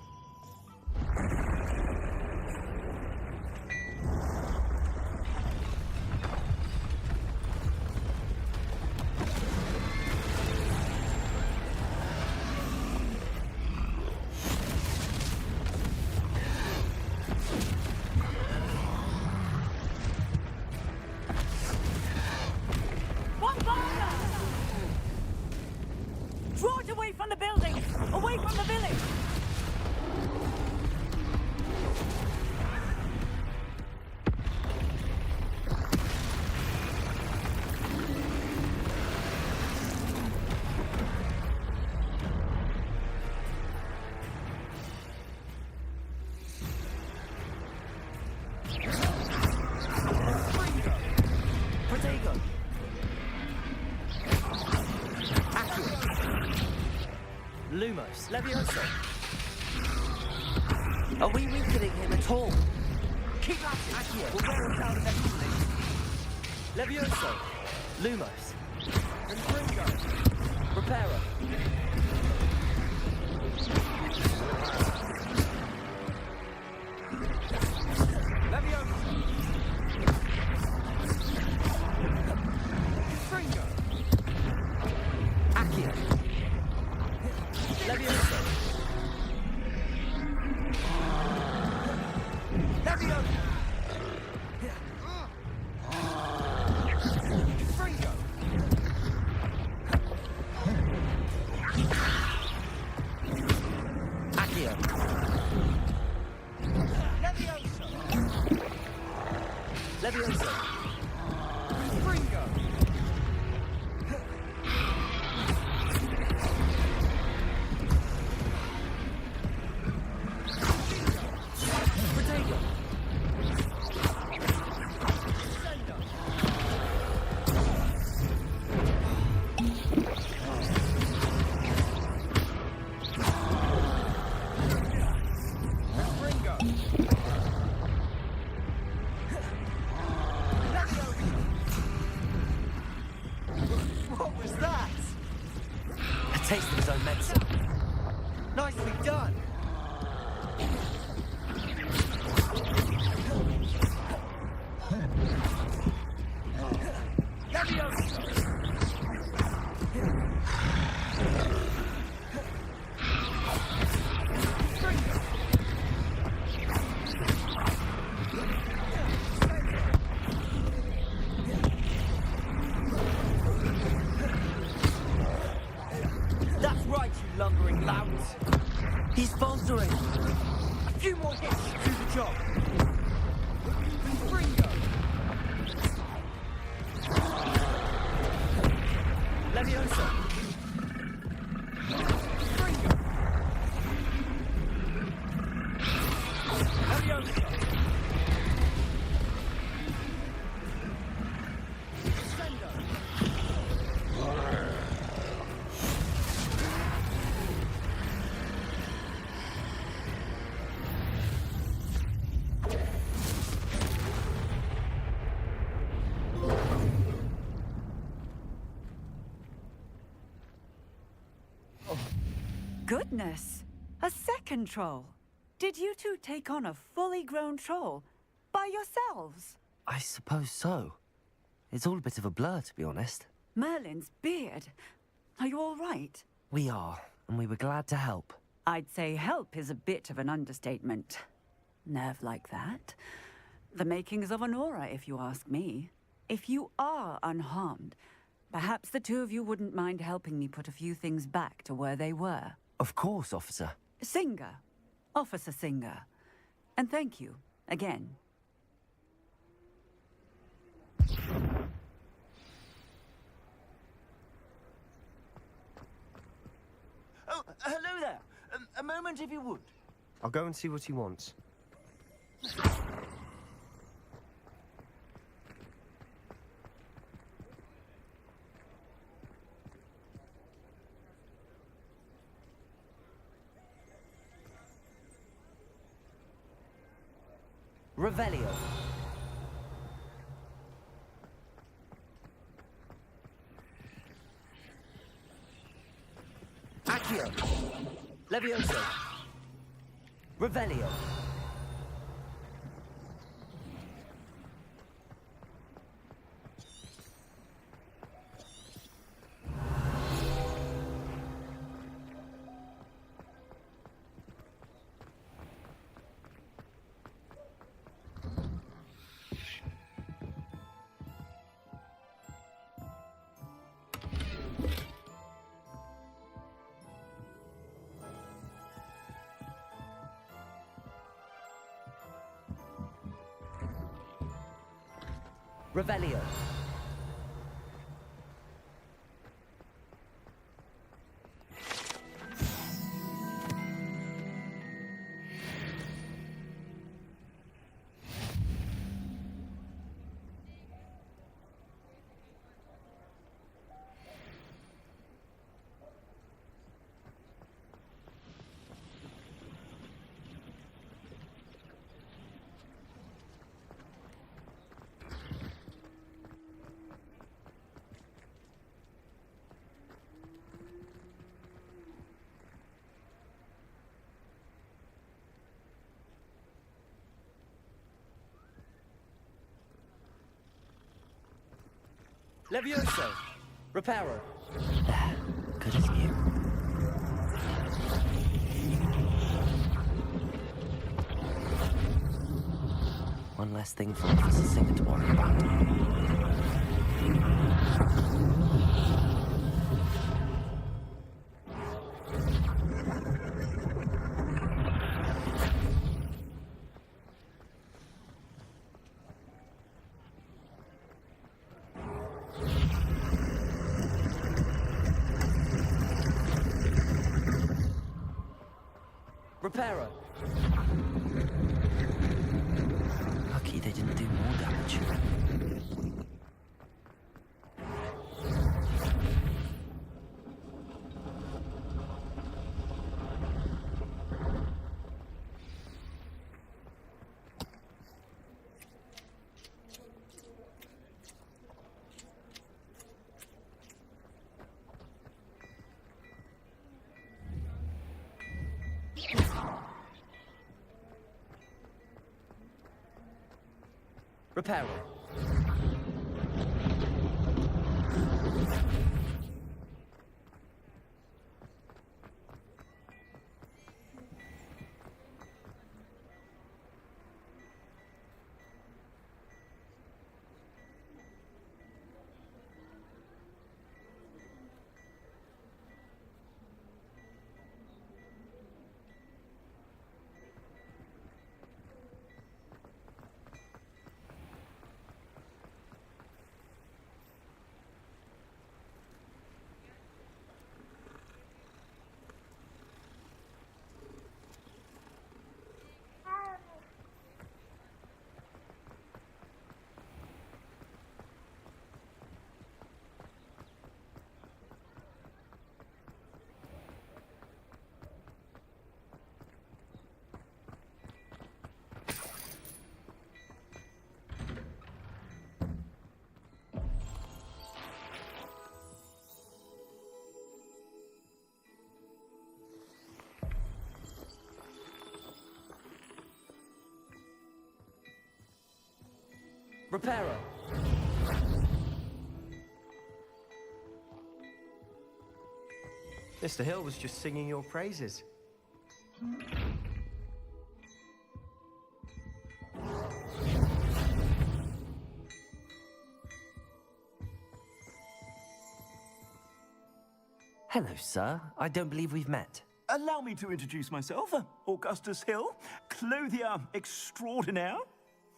Speaker 20: Draw it away from the building! Away from the village!
Speaker 19: Protego! Lumos, Levioso. Are we weakening him at all? Keep at it! Accio, we'll wear him down eventually. Levioso, Lumos. Confringo. Reparo. Levioso. Confringo. Accio. Levioso. Levioso. Fringo. Accio. Levioso. Levioso. Fringo.
Speaker 2: What was that?
Speaker 19: A taste of his own medicine.
Speaker 2: Nicely done.
Speaker 19: That's right, you lumbering louts. He's faltering. A few more hits to do the job. Fringo. Levioso. Fringo. Levioso. Sendo.
Speaker 20: goodness! A second troll. Did you two take on a fully grown troll by yourselves?
Speaker 19: I suppose so. It's all a bit of a blur, to be honest.
Speaker 20: Merlin's beard. Are you all right?
Speaker 19: We are, and we were glad to help.
Speaker 20: I'd say help is a bit of an understatement. Nerve like that. The makings of an aura, if you ask me. If you are unharmed, perhaps the two of you wouldn't mind helping me put a few things back to where they were.
Speaker 19: Of course, officer.
Speaker 20: Singer. Officer Singer. And thank you, again.
Speaker 19: Oh, hello there. A moment, if you would.
Speaker 15: I'll go and see what he wants.
Speaker 19: Revelio. Accio. Levioso. Revelio. Revelio. Levioso. Reparo. Good as new. One less thing for Officer Singer to worry about. Reparo. Lucky they didn't do more damage. Reparo. Reparo.
Speaker 15: Mr. Hill was just singing your praises.
Speaker 19: Hello, sir. I don't believe we've met.
Speaker 7: Allow me to introduce myself, Augustus Hill, clothier extraordinaire.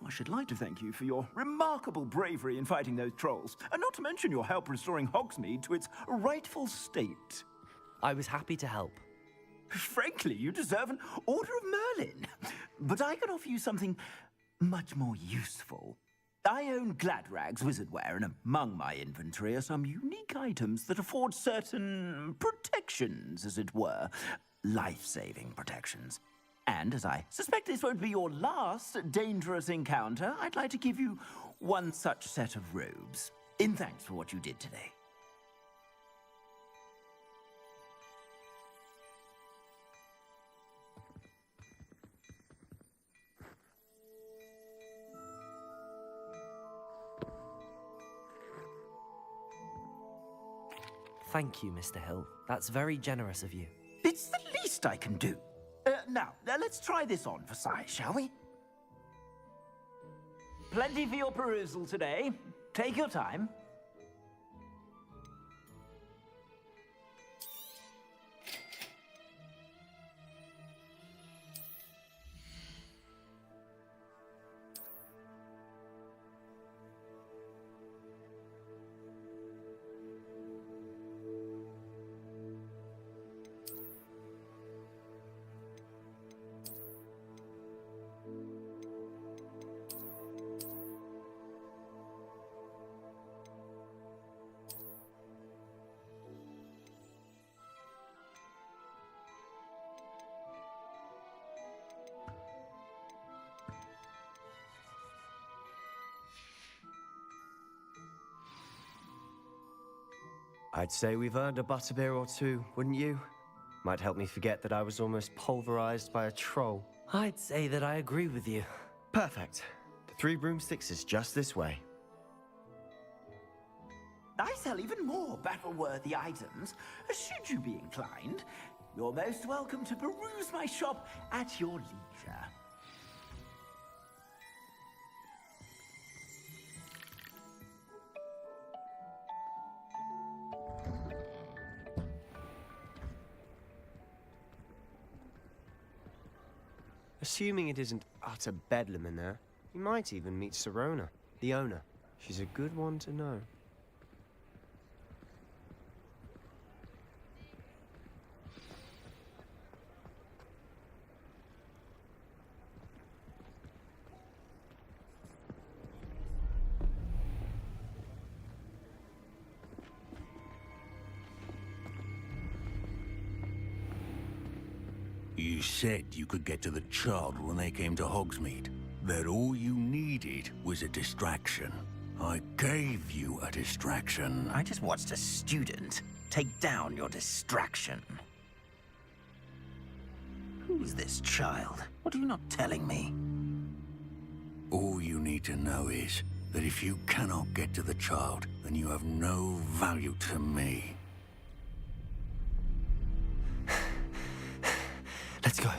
Speaker 7: I should like to thank you for your remarkable bravery in fighting those trolls, and not to mention your help restoring Hogsmeade to its rightful state.
Speaker 19: I was happy to help.
Speaker 7: Frankly, you deserve an Order of Merlin. But I can offer you something much more useful. I own Gladrag's wizardware, and among my inventory are some unique items that afford certain protections, as it were. Life-saving protections. And as I suspect this won't be your last dangerous encounter, I'd like to give you one such set of robes, in thanks for what you did today.
Speaker 19: Thank you, Mr. Hill. That's very generous of you.
Speaker 7: It's the least I can do. Now, let's try this on for size, shall we? Plenty for your perusal today. Take your time.
Speaker 15: I'd say we've earned a butterbeer or two, wouldn't you? Might help me forget that I was almost pulverized by a troll.
Speaker 19: I'd say that I agree with you.
Speaker 15: Perfect. The 3 broomsticks is just this way.
Speaker 7: I sell even more battle-worthy items. Should you be inclined, you're most welcome to peruse my shop at your leisure.
Speaker 15: Assuming it isn't utter bedlam in there, you might even meet Sirona, the owner. She's a good one to know.
Speaker 22: You said you could get to the child when they came to Hogsmeade. That all you needed was a distraction. I gave you a distraction.
Speaker 9: I just watched a student take down your distraction. Who's this child? What are you not telling me?
Speaker 22: All you need to know is that if you cannot get to the child, then you have no value to me.
Speaker 15: Let's go.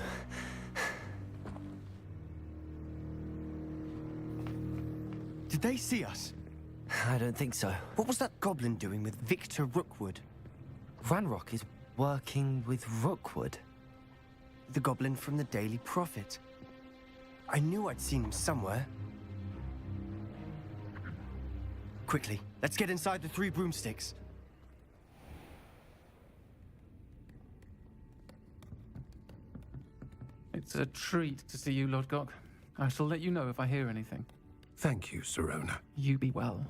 Speaker 15: Did they see us?
Speaker 19: I don't think so.
Speaker 15: What was that goblin doing with Victor Rookwood?
Speaker 19: Ranrock is working with Rookwood.
Speaker 15: The goblin from the Daily Prophet. I knew I'd seen him somewhere. Quickly, let's get inside the 3 broomsticks.
Speaker 23: It's a treat to see you, Lord Gok. I shall let you know if I hear anything.
Speaker 3: Thank you, Sirona.
Speaker 23: You be well.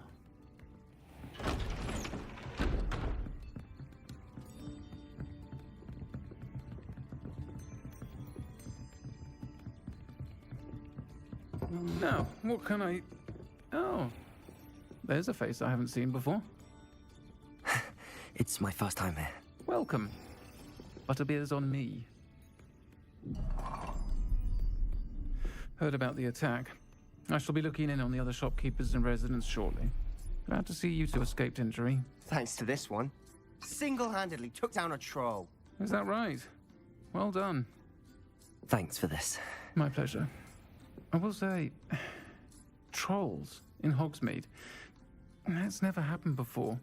Speaker 23: Now, what can I... Oh, there's a face I haven't seen before.
Speaker 19: It's my first time here.
Speaker 23: Welcome. Butterbeer's on me. Heard about the attack. I shall be looking in on the other shopkeepers and residents shortly. Glad to see you two escaped injury.
Speaker 15: Thanks to this one. Single-handedly took down a troll.
Speaker 23: Is that right? Well done.
Speaker 19: Thanks for this.
Speaker 23: My pleasure. I will say, trolls in Hogsmeade. That's never happened before.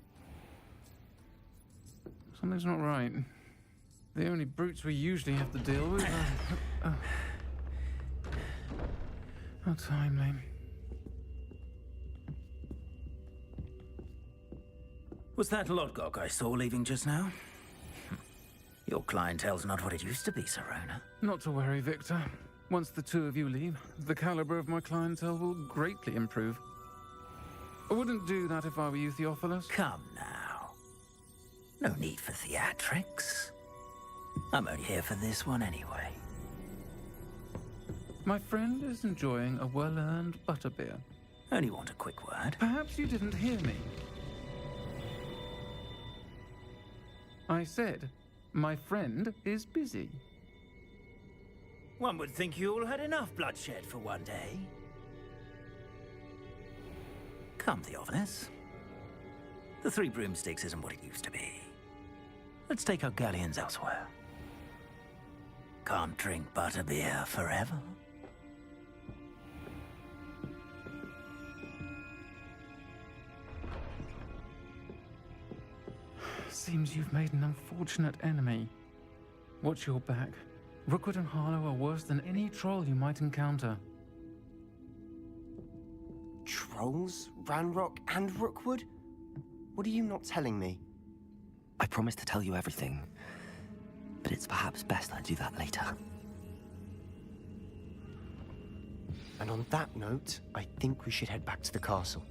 Speaker 23: Something's not right. The only brutes we usually have to deal with are... How timely.
Speaker 9: Was that Lodgok I saw leaving just now? Your clientele's not what it used to be, Serona.
Speaker 23: Not to worry, Victor. Once the two of you leave, the caliber of my clientele will greatly improve. I wouldn't do that if I were you, Theophilus.
Speaker 9: Come now. No need for theatrics. I'm only here for this one anyway.
Speaker 23: My friend is enjoying a well-earned butterbeer.
Speaker 9: Only want a quick word.
Speaker 23: Perhaps you didn't hear me. I said, my friend is busy.
Speaker 9: One would think you all had enough bloodshed for one day. Come, Theophilus. The Three Broomsticks isn't what it used to be. Let's take our galleons elsewhere. Can't drink butterbeer forever.
Speaker 23: Seems you've made an unfortunate enemy. Watch your back. Rookwood and Harlow are worse than any troll you might encounter.
Speaker 15: Trolls? Ranrock and Rookwood? What are you not telling me?
Speaker 19: I promised to tell you everything, but it's perhaps best I do that later.
Speaker 15: And on that note, I think we should head back to the castle.